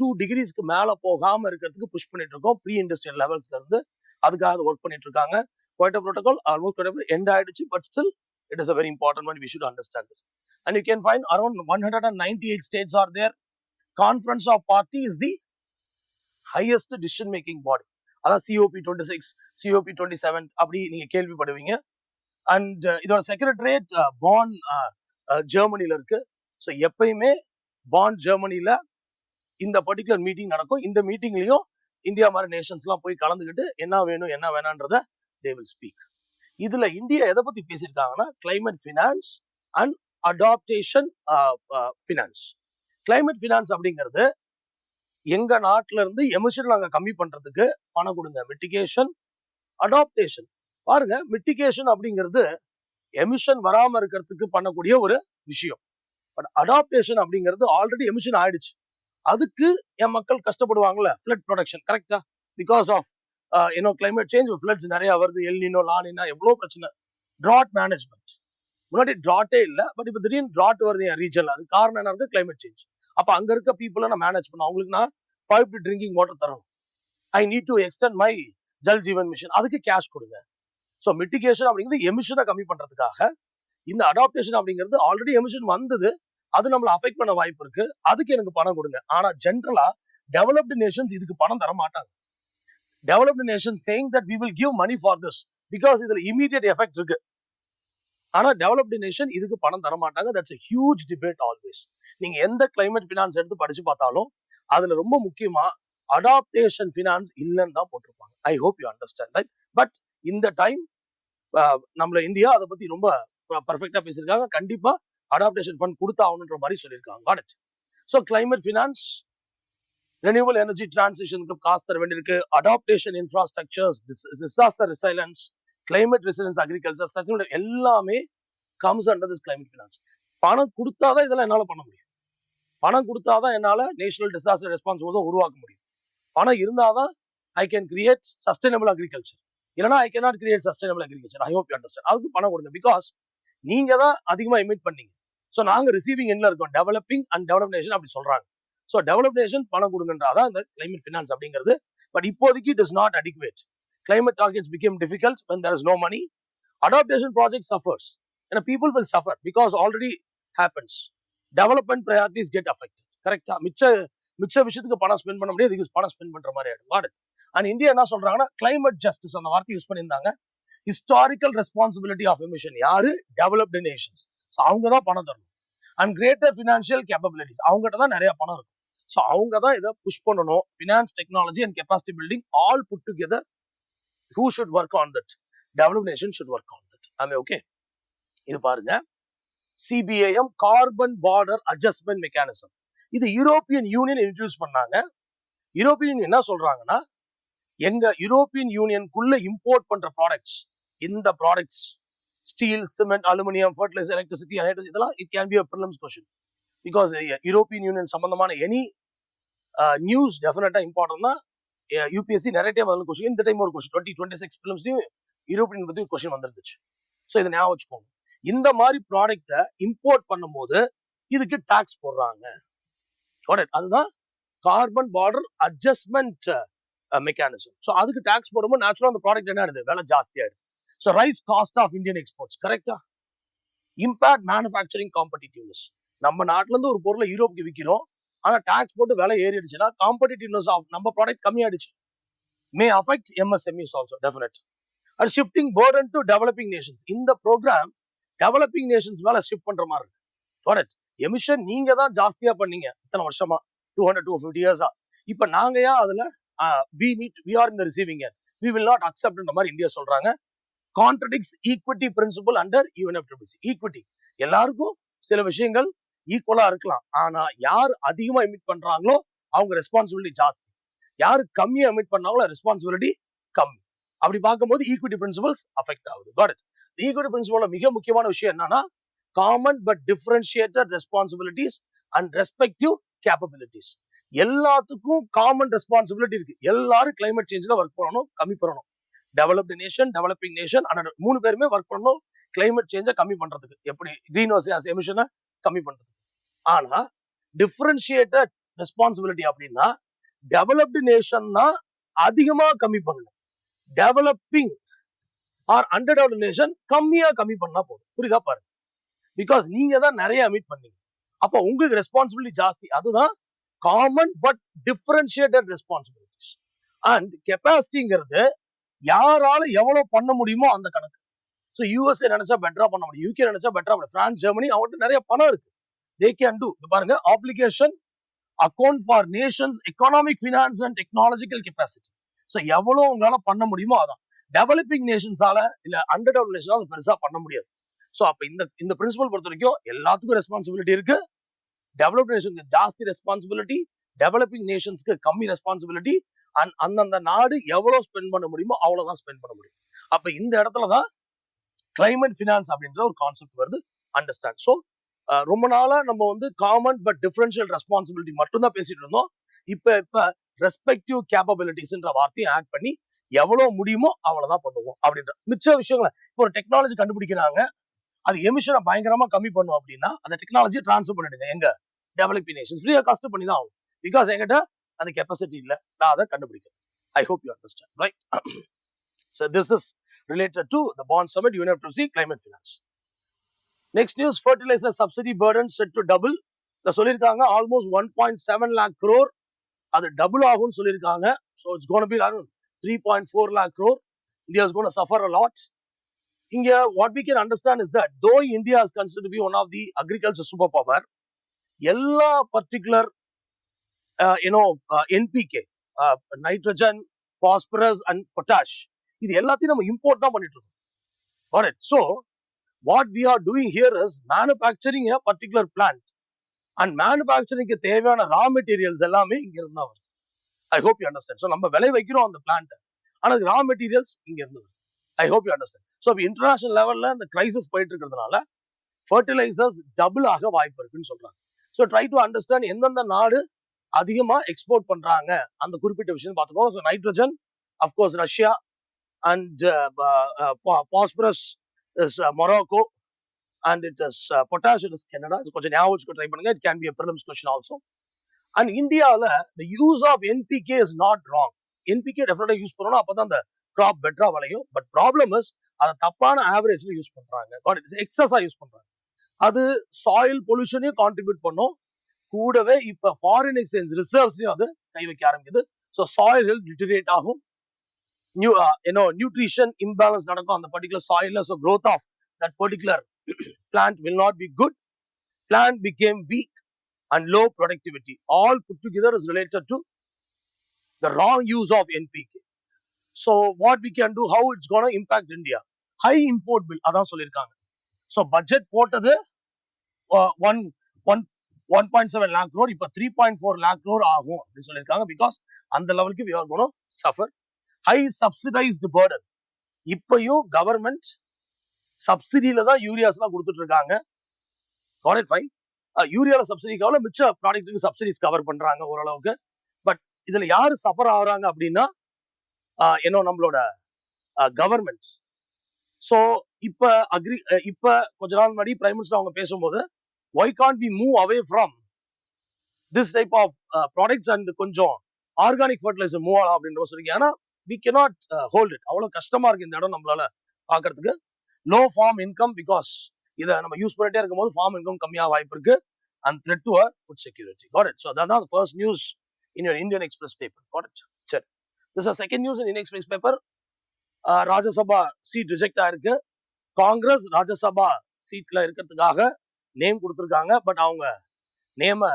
2 degreesக்கு மேல போகாம இருக்கிறதுக்கு புஷ் பண்ணிட்டு இருக்கோம். ப்ரீ இண்டஸ்ட்ரியல் லெவல்ஸ்ல இருந்து அதுக்காக ஒர்க் பண்ணிட்டு இருக்காங்க. குவைட் ப்ரோட்டோகால் ஆல்மோஸ்ட் எண்ட் ஆயிடுச்சு. But still it is a very important one. We should understand it. And you can find around 198 states are there. Conference of Party is the highest decision making body. அதான் COP26, COP27 அப்படி நீங்க கேள்விப்படுவீங்க. And இதோட secretariat பான் ஜெர்மனில இருக்கு. So எப்பயுமே பான் ஜெர்மனில இந்த particular meeting நடக்கும். இந்த மீட்டிங்லயும் India மாதிரி நேஷன்ஸ்லாம் போய் கலந்துக்கிட்டு என்ன வேணும் என்ன வேணான்றத they will speak. இதுல இந்தியா எதை பத்தி பேசியிருக்காங்கன்னா climate finance and adaptation finance. Climate finance அப்படிங்கிறது எங்க நாட்டுல இருந்து எமிஷன் நாங்க கம்மி பண்றதுக்கு பணம் கொடுங்க. Mitigation, adaptation. பாருங்க, மிட்டிகேஷன் அப்படிங்கிறது எமிஷன் வராம இருக்கிறதுக்கு பண்ணக்கூடிய ஒரு விஷயம். பட் அடாப்டேஷன் அப்படிங்கிறது ஆல்ரெடி எமிஷன் ஆயிடுச்சு, அதுக்கு என் மக்கள் கஷ்டப்படுவாங்கல்ல. ஃப்ளட் ப்ரொடக்ஷன், கரெக்டா? Because of climate change, floods நிறைய வருது, எல்னினோ லானினா எவ்வளோ பிரச்சனை. ட்ராட் மேனேஜ்மெண்ட், முன்னாடி ட்ராட்டே இல்லை, பட் இப்போ திடீர்னு ட்ராட் வருது என் ரீஜன்ல. அது காரணம் என்ன இருக்கு? Climate change. அப்ப அங்க இருக்க பீப்புளை நான் மேனேஜ் பண்ண, அவங்களுக்கு நான் பைப்டு ட்ரிங்கிங் வாட்டர் தரணும். I need to extend my Jal Jeevan mission, அதுக்கு கேஷ் கொடுங்க. ஸோ மிட்டிகேஷன் அப்படிங்கிறது எமிஷனை கம்மி பண்றதுக்காக. இந்த அடாப்டேஷன் அப்படிங்கிறது ஆல்ரெடி எமிஷன் வந்தது, அது நம்மளை அஃபெக்ட் பண்ண வாய்ப்பு இருக்கு, அதுக்கு எனக்கு பணம் கொடுங்க. ஆனா ஜென்ரலா டெவலப்டு நேஷன்ஸ் இதுக்கு பணம் தர மாட்டாங்க. Developed nation saying that we will give money for this because இதுல இமீடியட் எஃபெக்ட் இருக்கு. ஆனா டெவலப்டு நேஷன் இதுக்கு பணம் தர மாட்டாங்க. That's a huge debate always. நீங்க எந்த கிளைமேட் ஃபினான்ஸ் எடுத்து படிச்சு பார்த்தாலும் அதுல ரொம்ப முக்கியமா அடாப்டேஷன் ஃபினான்ஸ் இல்லைன்னு தான் போட்டிருப்பாங்க. ஐ hope you understand right. But இந்த டைம் நம்மள இந்தியா அதை பத்தி ரொம்ப பர்ஃபெக்டா பேசியிருக்காங்க. கண்டிப்பா அடாப்டேஷன் ஃபண்ட் கொடுத்தாகணுன்ற மாதிரி சொல்லியிருக்காங்க. Got it. So climate finance, renewal energy டிரான்சிஷனுக்கு காசு தர வேண்டியிருக்கு, adaptation infrastructures, disaster resilience, climate resilience, agriculture, circular எல்லாமே comes under this climate finance. பணம் கொடுத்தாதான் இதெல்லாம் என்னால பண்ண முடியும். பணம் கொடுத்தாதான் என்னால நேஷனல் டிசாஸ்டர் ரெஸ்பான்ஸ் உருவாக்க முடியும். பணம் இருந்தாதான் I can create sustainable agriculture. இல்லைனா I cannot create sustainable agriculture. I hope you understand. அதுக்கு பணம் கொடுங்க. பிகாஸ் நீங்க தான் அதிகமா எமிட் பண்ணீங்க. ஸோ நாங்க ரிசீவிங் எண்ட்ல இருக்கோம். டெவலப்பிங் அண்ட் டெவலப் நேஷன் அப்படி சொல்றாங்க. ஸோ டெவலப் நேஷன் பணம் கொடுங்கன்றதான் இந்த கிளைமேட் ஃபினான்ஸ் அப்படிங்கிறது. பட் இப்போதைக்கு it is not adequate. Climate targets became difficult when there is no money. Adaptation project suffers. And people will suffer because already happens. Development priorities get affected. Correct? மிச்ச விஷயத்துக்கு பணம் spend பண்ண முடியாது, இதுக்கு பணம் spend பண்ற மாதிரி ஆயிடும். காட். அண்ட் இந்தியா என்ன சொல்றாங்கன்னா கிளைமேட் ஜஸ்டிஸ் அந்த வார்த்தை யூஸ் பண்ணியிருந்தாங்க. ஹிஸ்டாரிக்கல் ரெஸ்பான்சிபிலிட்டி ஆஃப் எமிஷன் யாரு? Developed Nations. ஸோ அவங்க தான் பணம் தரணும். அண்ட் கிரேட்டர் ஃபினான்ஷியல் கேப்பபிலிட்டிஸ் அவங்ககிட்ட தான் நிறைய பணம் இருக்கும். ஸோ அவங்க தான் இதை புஷ் பண்ணணும். Finance, technology and capacity building all put together. Who should work on that? Developed nation should work on that. Am I okay? இது பாருங்க, CBAM carbon border adjustment mechanism. இது யூரோப்பியன் யூனியன் இன்ட்ரோடியூஸ் பண்ணாங்க. European Union என்ன சொல்றாங்கன்னா, எங்க European யூனியனுக்குள்ள import பண்ற products, இந்த products steel, cement, aluminium, fertiliser, electricity, இதெல்லாம் it can be a prelims question. Because European Union சம்பந்தமான எனி நியூஸ் டெஃபினட்டா இம்பார்ட்டன்ட்னா யூபிஎஸ்சி நிறைய டைம் வந்து கொஸ்டின், இந்த டைம் ஒரு கொஸ்டின் 2026 பிலிம்ஸ்லயும் யூரோப்பியன் பத்தி கொஸ்டின் வந்துருந்துச்சு. ஸோ இதை ஞாபகம் வச்சுக்கோங்க. இந்த மாதிரி ப்ராடக்டை இம்போர்ட் பண்ணும்போது இதுக்கு டாக்ஸ் போடுறாங்க. அதுதான் carbon border adjustment mechanism. So அதுக்கு டாக்ஸ் போடும்போது நேச்சுரலா அந்த ப்ராடக்ட் என்ன ஆயிடுது? விலை ஜாஸ்தி ஆயிடுது. So rise cost of Indian exports. கரெக்டா? Impact manufacturing competitiveness. நம்ம நாட்டுல இருந்து ஒரு பொருளை யூரோப்புக்கு விற்கிறோம், ஆனா டாக்ஸ் போட்டு விலை ஏறிடுச்சுன்னா காம்படிட்டிவ்னஸ் ஆஃப் நம்ம ப்ராடக்ட் கம்மியாயிடுச்சு. மே affect MSMEs also definite. And shifting Burton to developing Nations. இந்த ப்ரோக்ராம் டெவலப்பிங் நேஷன்ஸ் மேல ஷிஃப்ட் பண்ற மாதிரி இருக்கு. எமிஷன் நீங்க தான் ஜாஸ்தியா பண்ணீங்க இத்தனை வருஷமா, 200-250 இயர்ஸா. இப்ப நாங்க ஏன் அதுல we are in the receiving end, we will not accept ன்ற மாதிரி இந்தியா சொல்றாங்க. Contradicts equity principle under UNFCCC. Equity எல்லாருக்கும் சில விஷயங்கள் ஈக்குவலா இருக்கலாம், ஆனா யார் அதிகமா எமிட் பண்றாங்களோ அவங்க ரெஸ்பான்சிபிலிட்டி ஜாஸ்தி, யாரு கம்மியா எமிட் பண்ணாங்களோ ரெஸ்பான்சிபிலிட்டி கம்மி. அப்படி பார்க்கும்போது ஈக்விட்டி பிரின்சிபல்ஸ் அஃபெக்ட் ஆகுது. Got it. ஈக்விட்டி பிரின்சிபலோட மிக முக்கியமான விஷயம் என்னன்னா, common but differentiated responsibilities and respective capabilities. எல்லாத்துக்கும் காமன் ரெஸ்பான்சிபிலிட்டி இருக்கு. எல்லாரும் கிளைமேட் சேஞ்ச்ல ஒர்க் பண்ணணும், கம்மி பண்ணணும். டெவலப்டு நேஷன், டெவலப்பிங் நேஷன், ஆனால் 3 பேருமே ஒர்க் பண்ணணும் கிளைமேட் சேஞ்சை கம்மி பண்றதுக்கு. எப்படி? கிரீன் ஹவுஸ் எமிஷனை கம்மி பண்றதுக்கு. ஆனா டிஃபரன்ஷியேட்டட் ரெஸ்பான்சிபிலிட்டி அப்படின்னா டெவலப்டு நேஷன்னா அதிகமா கம்மி பண்ணணும், developing are under developed nation கம்மியா கம்மி பண்ணா போதும். புரியுதா பாருங்க. பிகாஸ் நீங்க தான் நிறைய எமிட் பண்ணீங்க, அப்ப உங்களுக்கு ரெஸ்பான்சிபிலிட்டி ஜாஸ்தி. அதுதான் common but differentiated responsibilities. And கெப்பாசிட்டிங்கிறது யாரால எவ்வளவு பண்ண முடியுமோ அந்த கணக்கு. ஸோ USA நினைச்சா பெட்டரா பண்ண முடியும், UK நினைச்சா பெட்டரா பண்ண, பிரான்ஸ், ஜெர்மனி அவங்ககிட்ட நிறைய பணம் இருக்கு. They can do. பாருங்க, obligation account for nations economic, finance and technological capacity. So எவ்வளவு உங்களால பண்ண முடியுமோ அதான். டெவலப்பிங் நேஷன்ஸால இல்ல அண்டர் டெவலப்ட் நேஷனால பெருசா பண்ண முடியாது. ஸோ அப்ப இந்த பிரின்சிபல் பொறுத்த வரைக்கும் எல்லாத்துக்கும் ரெஸ்பான்சிபிலிட்டி இருக்கு. டெவலப்ட் நேஷனுக்கு ஜாஸ்தி ரெஸ்பான்சிபிலிட்டி, டெவலப்பிங் நேஷன்ஸ்க்கு கம்மி ரெஸ்பான்சிபிலிட்டி. அண்ட் அந்தந்த நாடு எவ்வளவு ஸ்பெண்ட் பண்ண முடியுமோ அவ்வளவுதான் ஸ்பெண்ட் பண்ண முடியும். அப்ப இந்த இடத்துலதான் கிளைமேட் ஃபினான்ஸ் அப்படின்ற ஒரு கான்செப்ட் வருது. அண்டர்ஸ்டாண்ட். ஸோ ரொம்ப நாளா நம்ம வந்து காமன் பட் டிஃபரன்ஷியல் ரெஸ்பான்சிபிலிட்டி மட்டும்தான் பேசிட்டு இருந்தோம். இப்ப ரெஸ்பெக்டிவ் கேப்பபிலிட்டிஸ்ன்ற வார்த்தையை ஆட் பண்ணி எவ்வளவு முடியுமோ அவ்வளவுதான் பண்ணுவோம் அப்படின்ற மிச்ச விஷயங்களை. இப்போ ஒரு டெக்னாலஜி கண்டுபிடிக்கிறாங்க, அது எமிஷனை பயங்கரமா கம்மி பண்ணும் அப்படின்னா அந்த டெக்னாலஜியை டிரான்ஸ்ஃபர் பண்ணிடுங்க எங்க? Developing Nations. ஃப்ரீயா காஸ்ட் பண்ணி தான் ஆகும். பிகாஸ் எங்கிட்ட அந்த கெப்பாசிட்டி இல்லை, நான் அதை கண்டுபிடிக்கிறது. ஐ hope you understand, right? So this is related to the Bond Summit, UNFCCC, climate finance. Next news, fertilizer subsidy burden set to double. சொல்லியிருக்காங்க almost 1.7 lakh crore. அது டபுள் ஆகும்னு சொல்லியிருக்காங்க. So it's going to be around 3.4 lakh crore. India is going to suffer a lot. இங்க what we can understand is that though India is considered to be one of the agriculture superpower, எல்லா particular NPK, nitrogen, phosphorus and potash. இது எல்லாத்தையும் நம்ம import தான் பண்ணிட்டு இருக்கோம். Got it? So what we are doing here is manufacturing a particular plant, and manufacturing க்கு தேவையான raw materials எல்லாமே இங்க இருந்து தான் வருது. I hope you understand. So நம்ம விளை வைக்கிறோம் அந்த plant, ஆனா raw materials இங்க இருந்து வருது. I hope you understand. So international levelல இந்த crisis போயிட்டு இருக்கிறதுனால fertilizers double ஆக வாய்ப்பு இருக்குன்னு சொல்றாங்க. So try to understand எந்தெந்த நாடு அதிகமா எக்ஸ்போர்ட் பண்றாங்க அந்த குறிப்பிட்ட விஷயம் பார்த்துக்கோங்க. So nitrogen of course Russia, and phosphorus is Morocco, and it is potash is Canada. கொஞ்சம் ஞாபகம் வச்சுக்க ட்ரை பண்ணுங்க. It can be a prelims question also. And இந்தியாவில் the use of NPK is not wrong. NPK டெஃபினட்டா use பண்ணணும், அப்பதான் அந்த graph பெட்டரா விளையும். பட் ப்ராப்ளம் இஸ் அதை தப்பான ஆவரேஜ்ல யூஸ் பண்றாங்க, எக்ஸஸா யூஸ் பண்றாங்க. அது சாயில் பொல்யூஷனையும் கான்ட்ரிபியூட் பண்ணும், கூடவே இப்ப ஃபாரின் எக்ஸ்சேஞ்ச் ரிசர்வ்ஸ்லயும் அது கை வைக்க ஆரம்பிக்குது. ஸோ சாயில் ஹெல்த் டிட்டரேட் ஆகும், நியூட்ரிஷன் இம்பேலன்ஸ் நடக்கும் அந்த பர்டிகுலர் சாயில்ல. So growth of that particular plant will not be good. Plant became weak and low productivity. All put together is related to the wrong use of NPK. So what we can do, how it's going to impact India? High import bill அதான் சொல்லியிருக்காங்க. So budget போட்டது 1.7 lakh crore, இப்போ 3.4 lakh crore ஆகும் அப்படின்னு சொல்லியிருக்காங்க. Because அந்த லெவலுக்கு we are going to suffer. High subsidized burden. இப்பயும் கவர்மெண்ட் சப்சிடியில தான் யூரியாஸ்லாம் கொடுத்துட்டு இருக்காங்க. Got it fine? யூரியால சப்சிடி கவலை, மிச்ச ப்ராடக்ட்டுக்கு சப்சிடிஸ் கவர் பண்றாங்க ஓரளவுக்கு. பட் இதுல யாரு சஃபர் ஆகுறாங்க அப்படின்னா நம்மளோட கவர்மெண்ட். ஸோ இப்ப கொஞ்ச நாள் முன்னாடி பிரைம் மினிஸ்டர் அவங்க பேசும்போது why can't we move away from this type of products and கொஞ்சம் ஆர்கானிக் ஃபர்டிலைசர் மூவ் ஆகலாம் அப்படின்ற சொல்லிங்க. ஏன்னா we cannot hold it. அவ்வளவு கஷ்டமா இருக்கு இந்த இடம் நம்மளால பாக்குறதுக்கு. லோ ஃபார்ம் இன்கம், பிகாஸ் இதை நம்ம யூஸ் பண்ணிட்டே இருக்கும்போது ஃபார்ம் இன்கம் கம்மியாக வாய்ப்பு இருக்கு. And threat to our food security. Got it? So அதான் the first news in your Indian Express paper. Got it? சரி, this is second news in Indian Express paper. Rajya Sabha seat reject ஆயிருக்கு. காங்கிரஸ் ராஜ்யசபா சீட்ல இருக்கிறதுக்காக name கொடுத்துருக்காங்க. But அவங்க நேம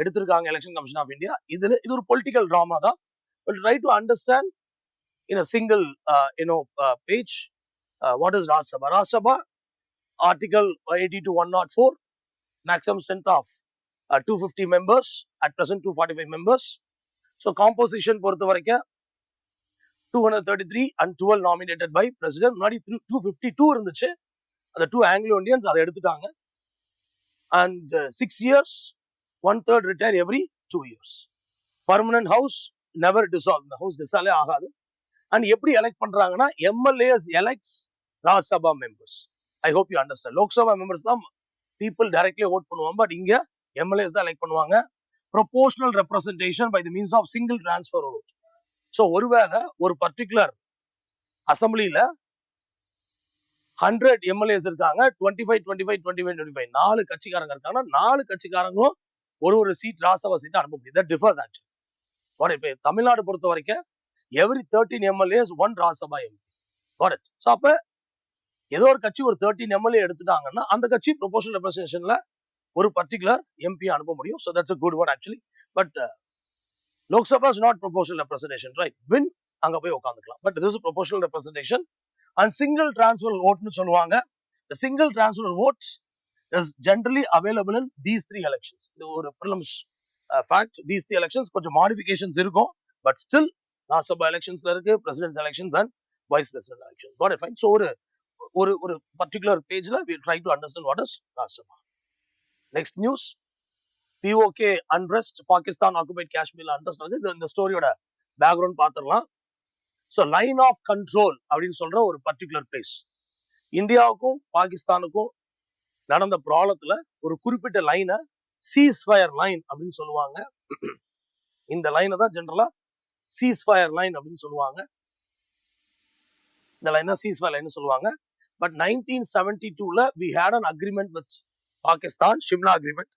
எடுத்திருக்காங்க election commission of India. இது ஒரு பொலிட்டிக்கல் ட்ராமா தான். But try to understand in a single page what is Rajya Sabha. Rajya Sabha article 80 to 104, maximum strength of 250 members, at present 245 members. So composition பொறுத்த வரைக்கும் 233 and 12 nominated by president. முன்னாடி 252 இருந்துச்சு, அந்த 2 Anglo Indians அதை எடுத்துட்டாங்க. And 6 years, 1/3 retire every 2 years. Permanent house never dissolved. The house dissolve ஆகாது. And எப்படி elect பண்றாங்கன்னா MLAs elects Rajya Sabha members. I hope you understand. Lok Sabha members தான் people directly vote பண்ணுவாங்க. But இங்க MLAs தான் elect பண்ணுவாங்க. Proportional representation by the means of single transfer vote. So ஒருவேளை ஒரு பர்டிகுலர் அசம்பிளியில 100 MLAs இருக்காங்க, 25, 25, 25, 25 4 கட்சிக்காரங்க இருக்காங்க. 4 கட்சிக்காரங்களும் ஒரு சீட் ராஜ்யசபா சீட் அனுப்ப முடியும். That differs actually. இப்போ தமிழ்நாடு பொறுத்த வரைக்கும் every 13 MLAs 1 Rajya Sabha MP. Got it? So அப்ப ஏதோ ஒரு கட்சி ஒரு 13 MLA எடுத்துட்டாங்கன்னா அந்த கட்சி ப்ரொபோஷனல் ரெப்ரசன்டேஷன்ல ஒரு பர்டிகுலர் MP அனுப்ப முடியும். So that's a good word actually. But Lok Sabha is not proportional representation, right? Win அங்க போய் உட்காந்துக்கலாம். But this is proportional representation and single transfer vote னு சொல்லுவாங்க. The single transfer vote is generally available in these 3 elections. இது ஒரு prelims fact. These 3 elections கொஞ்சம் modifications இருக்கும். But still Rajya Sabha electionsல இருக்கு, president's elections and vice president elections. Got it? Fine. So ஒரு particular pageல we try to understand what is Rajya Sabha. Next news. POK unrest, Pakistan occupied Kashmir unrest. இந்த ஸ்டோரியோட background பார்த்துடலாம். So line of control அப்படின்னு சொல்ற ஒரு particular place. இந்தியாவுக்கும் பாகிஸ்தானுக்கும் நடந்த ப்ராப்ளத்துல ஒரு குறிப்பிட்ட லைனை சீஸ் ஃபயர் லைன் அப்படின்னு சொல்லுவாங்க. இந்த லைனை தான் ஜென்ரலா சீஸ் ஃபயர் லைன் அப்படின்னு சொல்லுவாங்க. இந்த லைனை சீஸ் ஃபயர் லைன் சொல்லுவாங்க. But 1972 we had an agreement with Pakistan, Shimla agreement.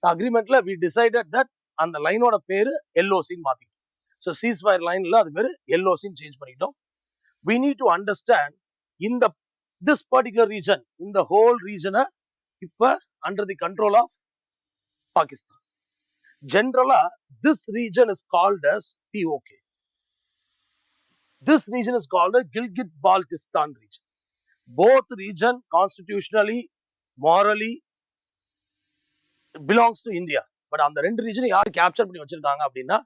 அக்ரிமெண்ட்ல we decided that அந்த லைனோட பேரு LOC மாத்திட்டோம். ஸோ சீஸ்ஃபயர் லைன்ல அது பேரு LOC சேஞ்ச் பண்ணிட்டோம். we need to understand இந்த this particular region, இந்த whole region இப்ப under the control of Pakistan. Generally, this region is called as POK. This region is called as Gilgit-Baltistan region. Both region constitutionally, morally belongs to India. But அந்த ரெண்டு ரீஜனை யார் capture பண்ணி வச்சிருக்காங்க அப்படின்னா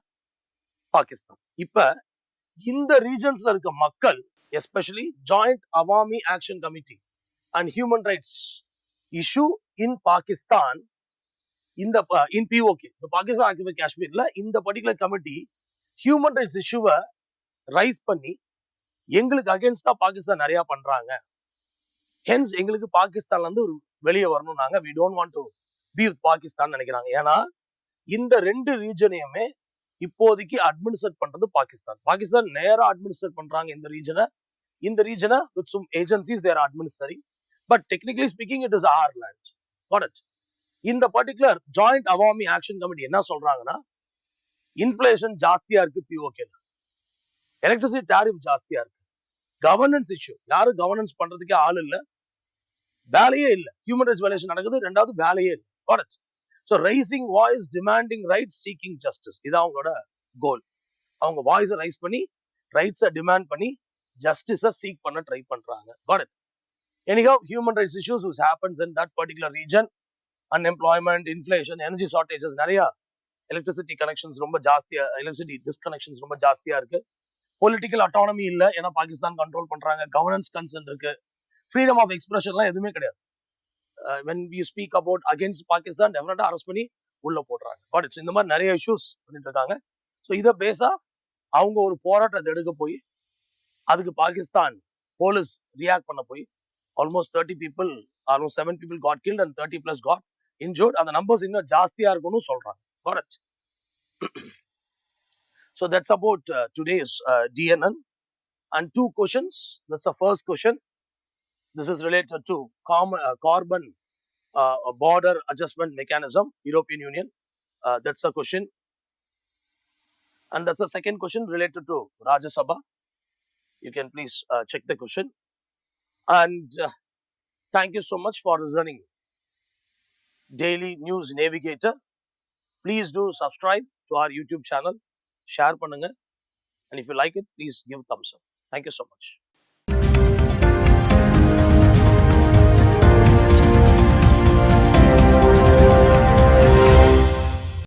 பாகிஸ்தான். இப்ப இந்த ரீஜன்ஸ்ல இருக்க மக்கள், especially joint Awami action committee and human rights issue in Pakistan, இந்த இன் பிஓகே, பாகிஸ்தான் ஆக்கியபைட் காஷ்மீர்ல இந்த பர்டிகுலர் கமிட்டி ஹியூமன் ரைட்ஸ் இஷ்யூவை ரைஸ் பண்ணி எங்களுக்கு அகேன்ஸ்டா பாகிஸ்தான் நிறைய பண்றாங்க, ஹென்ஸ் எங்களுக்கு பாகிஸ்தான்ல இருந்து ஒரு வெளியே வரணும், நாங்க we don't want to be with Pakistan நினைக்கிறாங்க. ஏன்னா இந்த ரெண்டு ரீஜனையுமே இப்போதைக்கு அட்மினிஸ்ட்ரேட் பண்றது பாகிஸ்தான். பாகிஸ்தான் நேரா அட்மினிஸ்ட்ரேட் பண்றாங்க இந்த ரீஜனை with some agencies there administering, but technically speaking it is our land. Got it. இந்த particular joint Awami action committee என்ன சொல்றாங்கன்னா, இன்ஃபிளேஷன் ஜாஸ்தியா இருக்கு பிஓகேல, எலக்ட்ரிசிட்டி டாரிஃப் ஜாஸ்தியா இருக்கு, கவர்னன்ஸ் இஷ்யூ, யாரும் கவர்னன்ஸ் பண்றதுக்கே ஆள் இல்ல, வேலையே இல்லை, ஹியூமன் ரைட்ஸ் வயலேஷன் நடக்குது, ரெண்டாவது வேலையே இல்லை. Got it. So raising voice, demanding rights, seeking justice, இது அவங்களோட கோல். அவங்க வாய்ஸை ரைஸ் பண்ணி ரைட்ஸை டிமாண்ட் பண்ணி ஜஸ்டிஸை சீக் பண்ண ட்ரை பண்றாங்க. Got it. Anyhow, human rights issues which happens in that particular region, unemployment, inflation, energy shortages, நிறைய எலக்ட்ரிசிட்டி கனெக்ஷன்ஸ் ரொம்ப ஜாஸ்தியா, எலக்ட்ரிசிட்டி டிஸ்கனெக்ஷன்ஸ் ரொம்ப ஜாஸ்தியா இருக்கு. பொலிட்டிக்கல் அட்டானமி இல்ல, ஏன்னா பாகிஸ்தான் கண்ட்ரோல் பண்றாங்க. கவர்னன்ஸ் கன்சர்ன் இருக்கு. ஃப்ரீடம் ஆஃப் எக்ஸ்பிரஷன்லாம் எதுவுமே கிடையாது. when you speak about against Pakistan, definitely arrest பண்ணி உள்ள போடுறாங்க. பட் இந்த மாதிரி நிறைய இஷ்யூஸ் பண்ணிட்டு இருக்காங்க. ஸோ இதை பேசா அவங்க ஒரு போராட்டத்தை எடுக்க போய் அதுக்கு பாகிஸ்தான் போலீஸ் ரியாக்ட் பண்ண போய் almost 30 people, almost 7 people got killed and 30+ got injured. அந்த நம்பர்ஸ் இன்னும் ஜாஸ்தியா இருக்கும்னு சொல்றாங்க. Got it? So that's about today's DNN. And 2 questions. That's the first question. This is related to carbon border adjustment mechanism, European Union. That's a question. And that's the second question related to Rajya Sabha. You can please check the question. And thank you so much for listening Daily News Navigator. Please do subscribe to our YouTube channel. Share பண்ணுங்க. And if you like it, please give thumbs up. Thank you so much.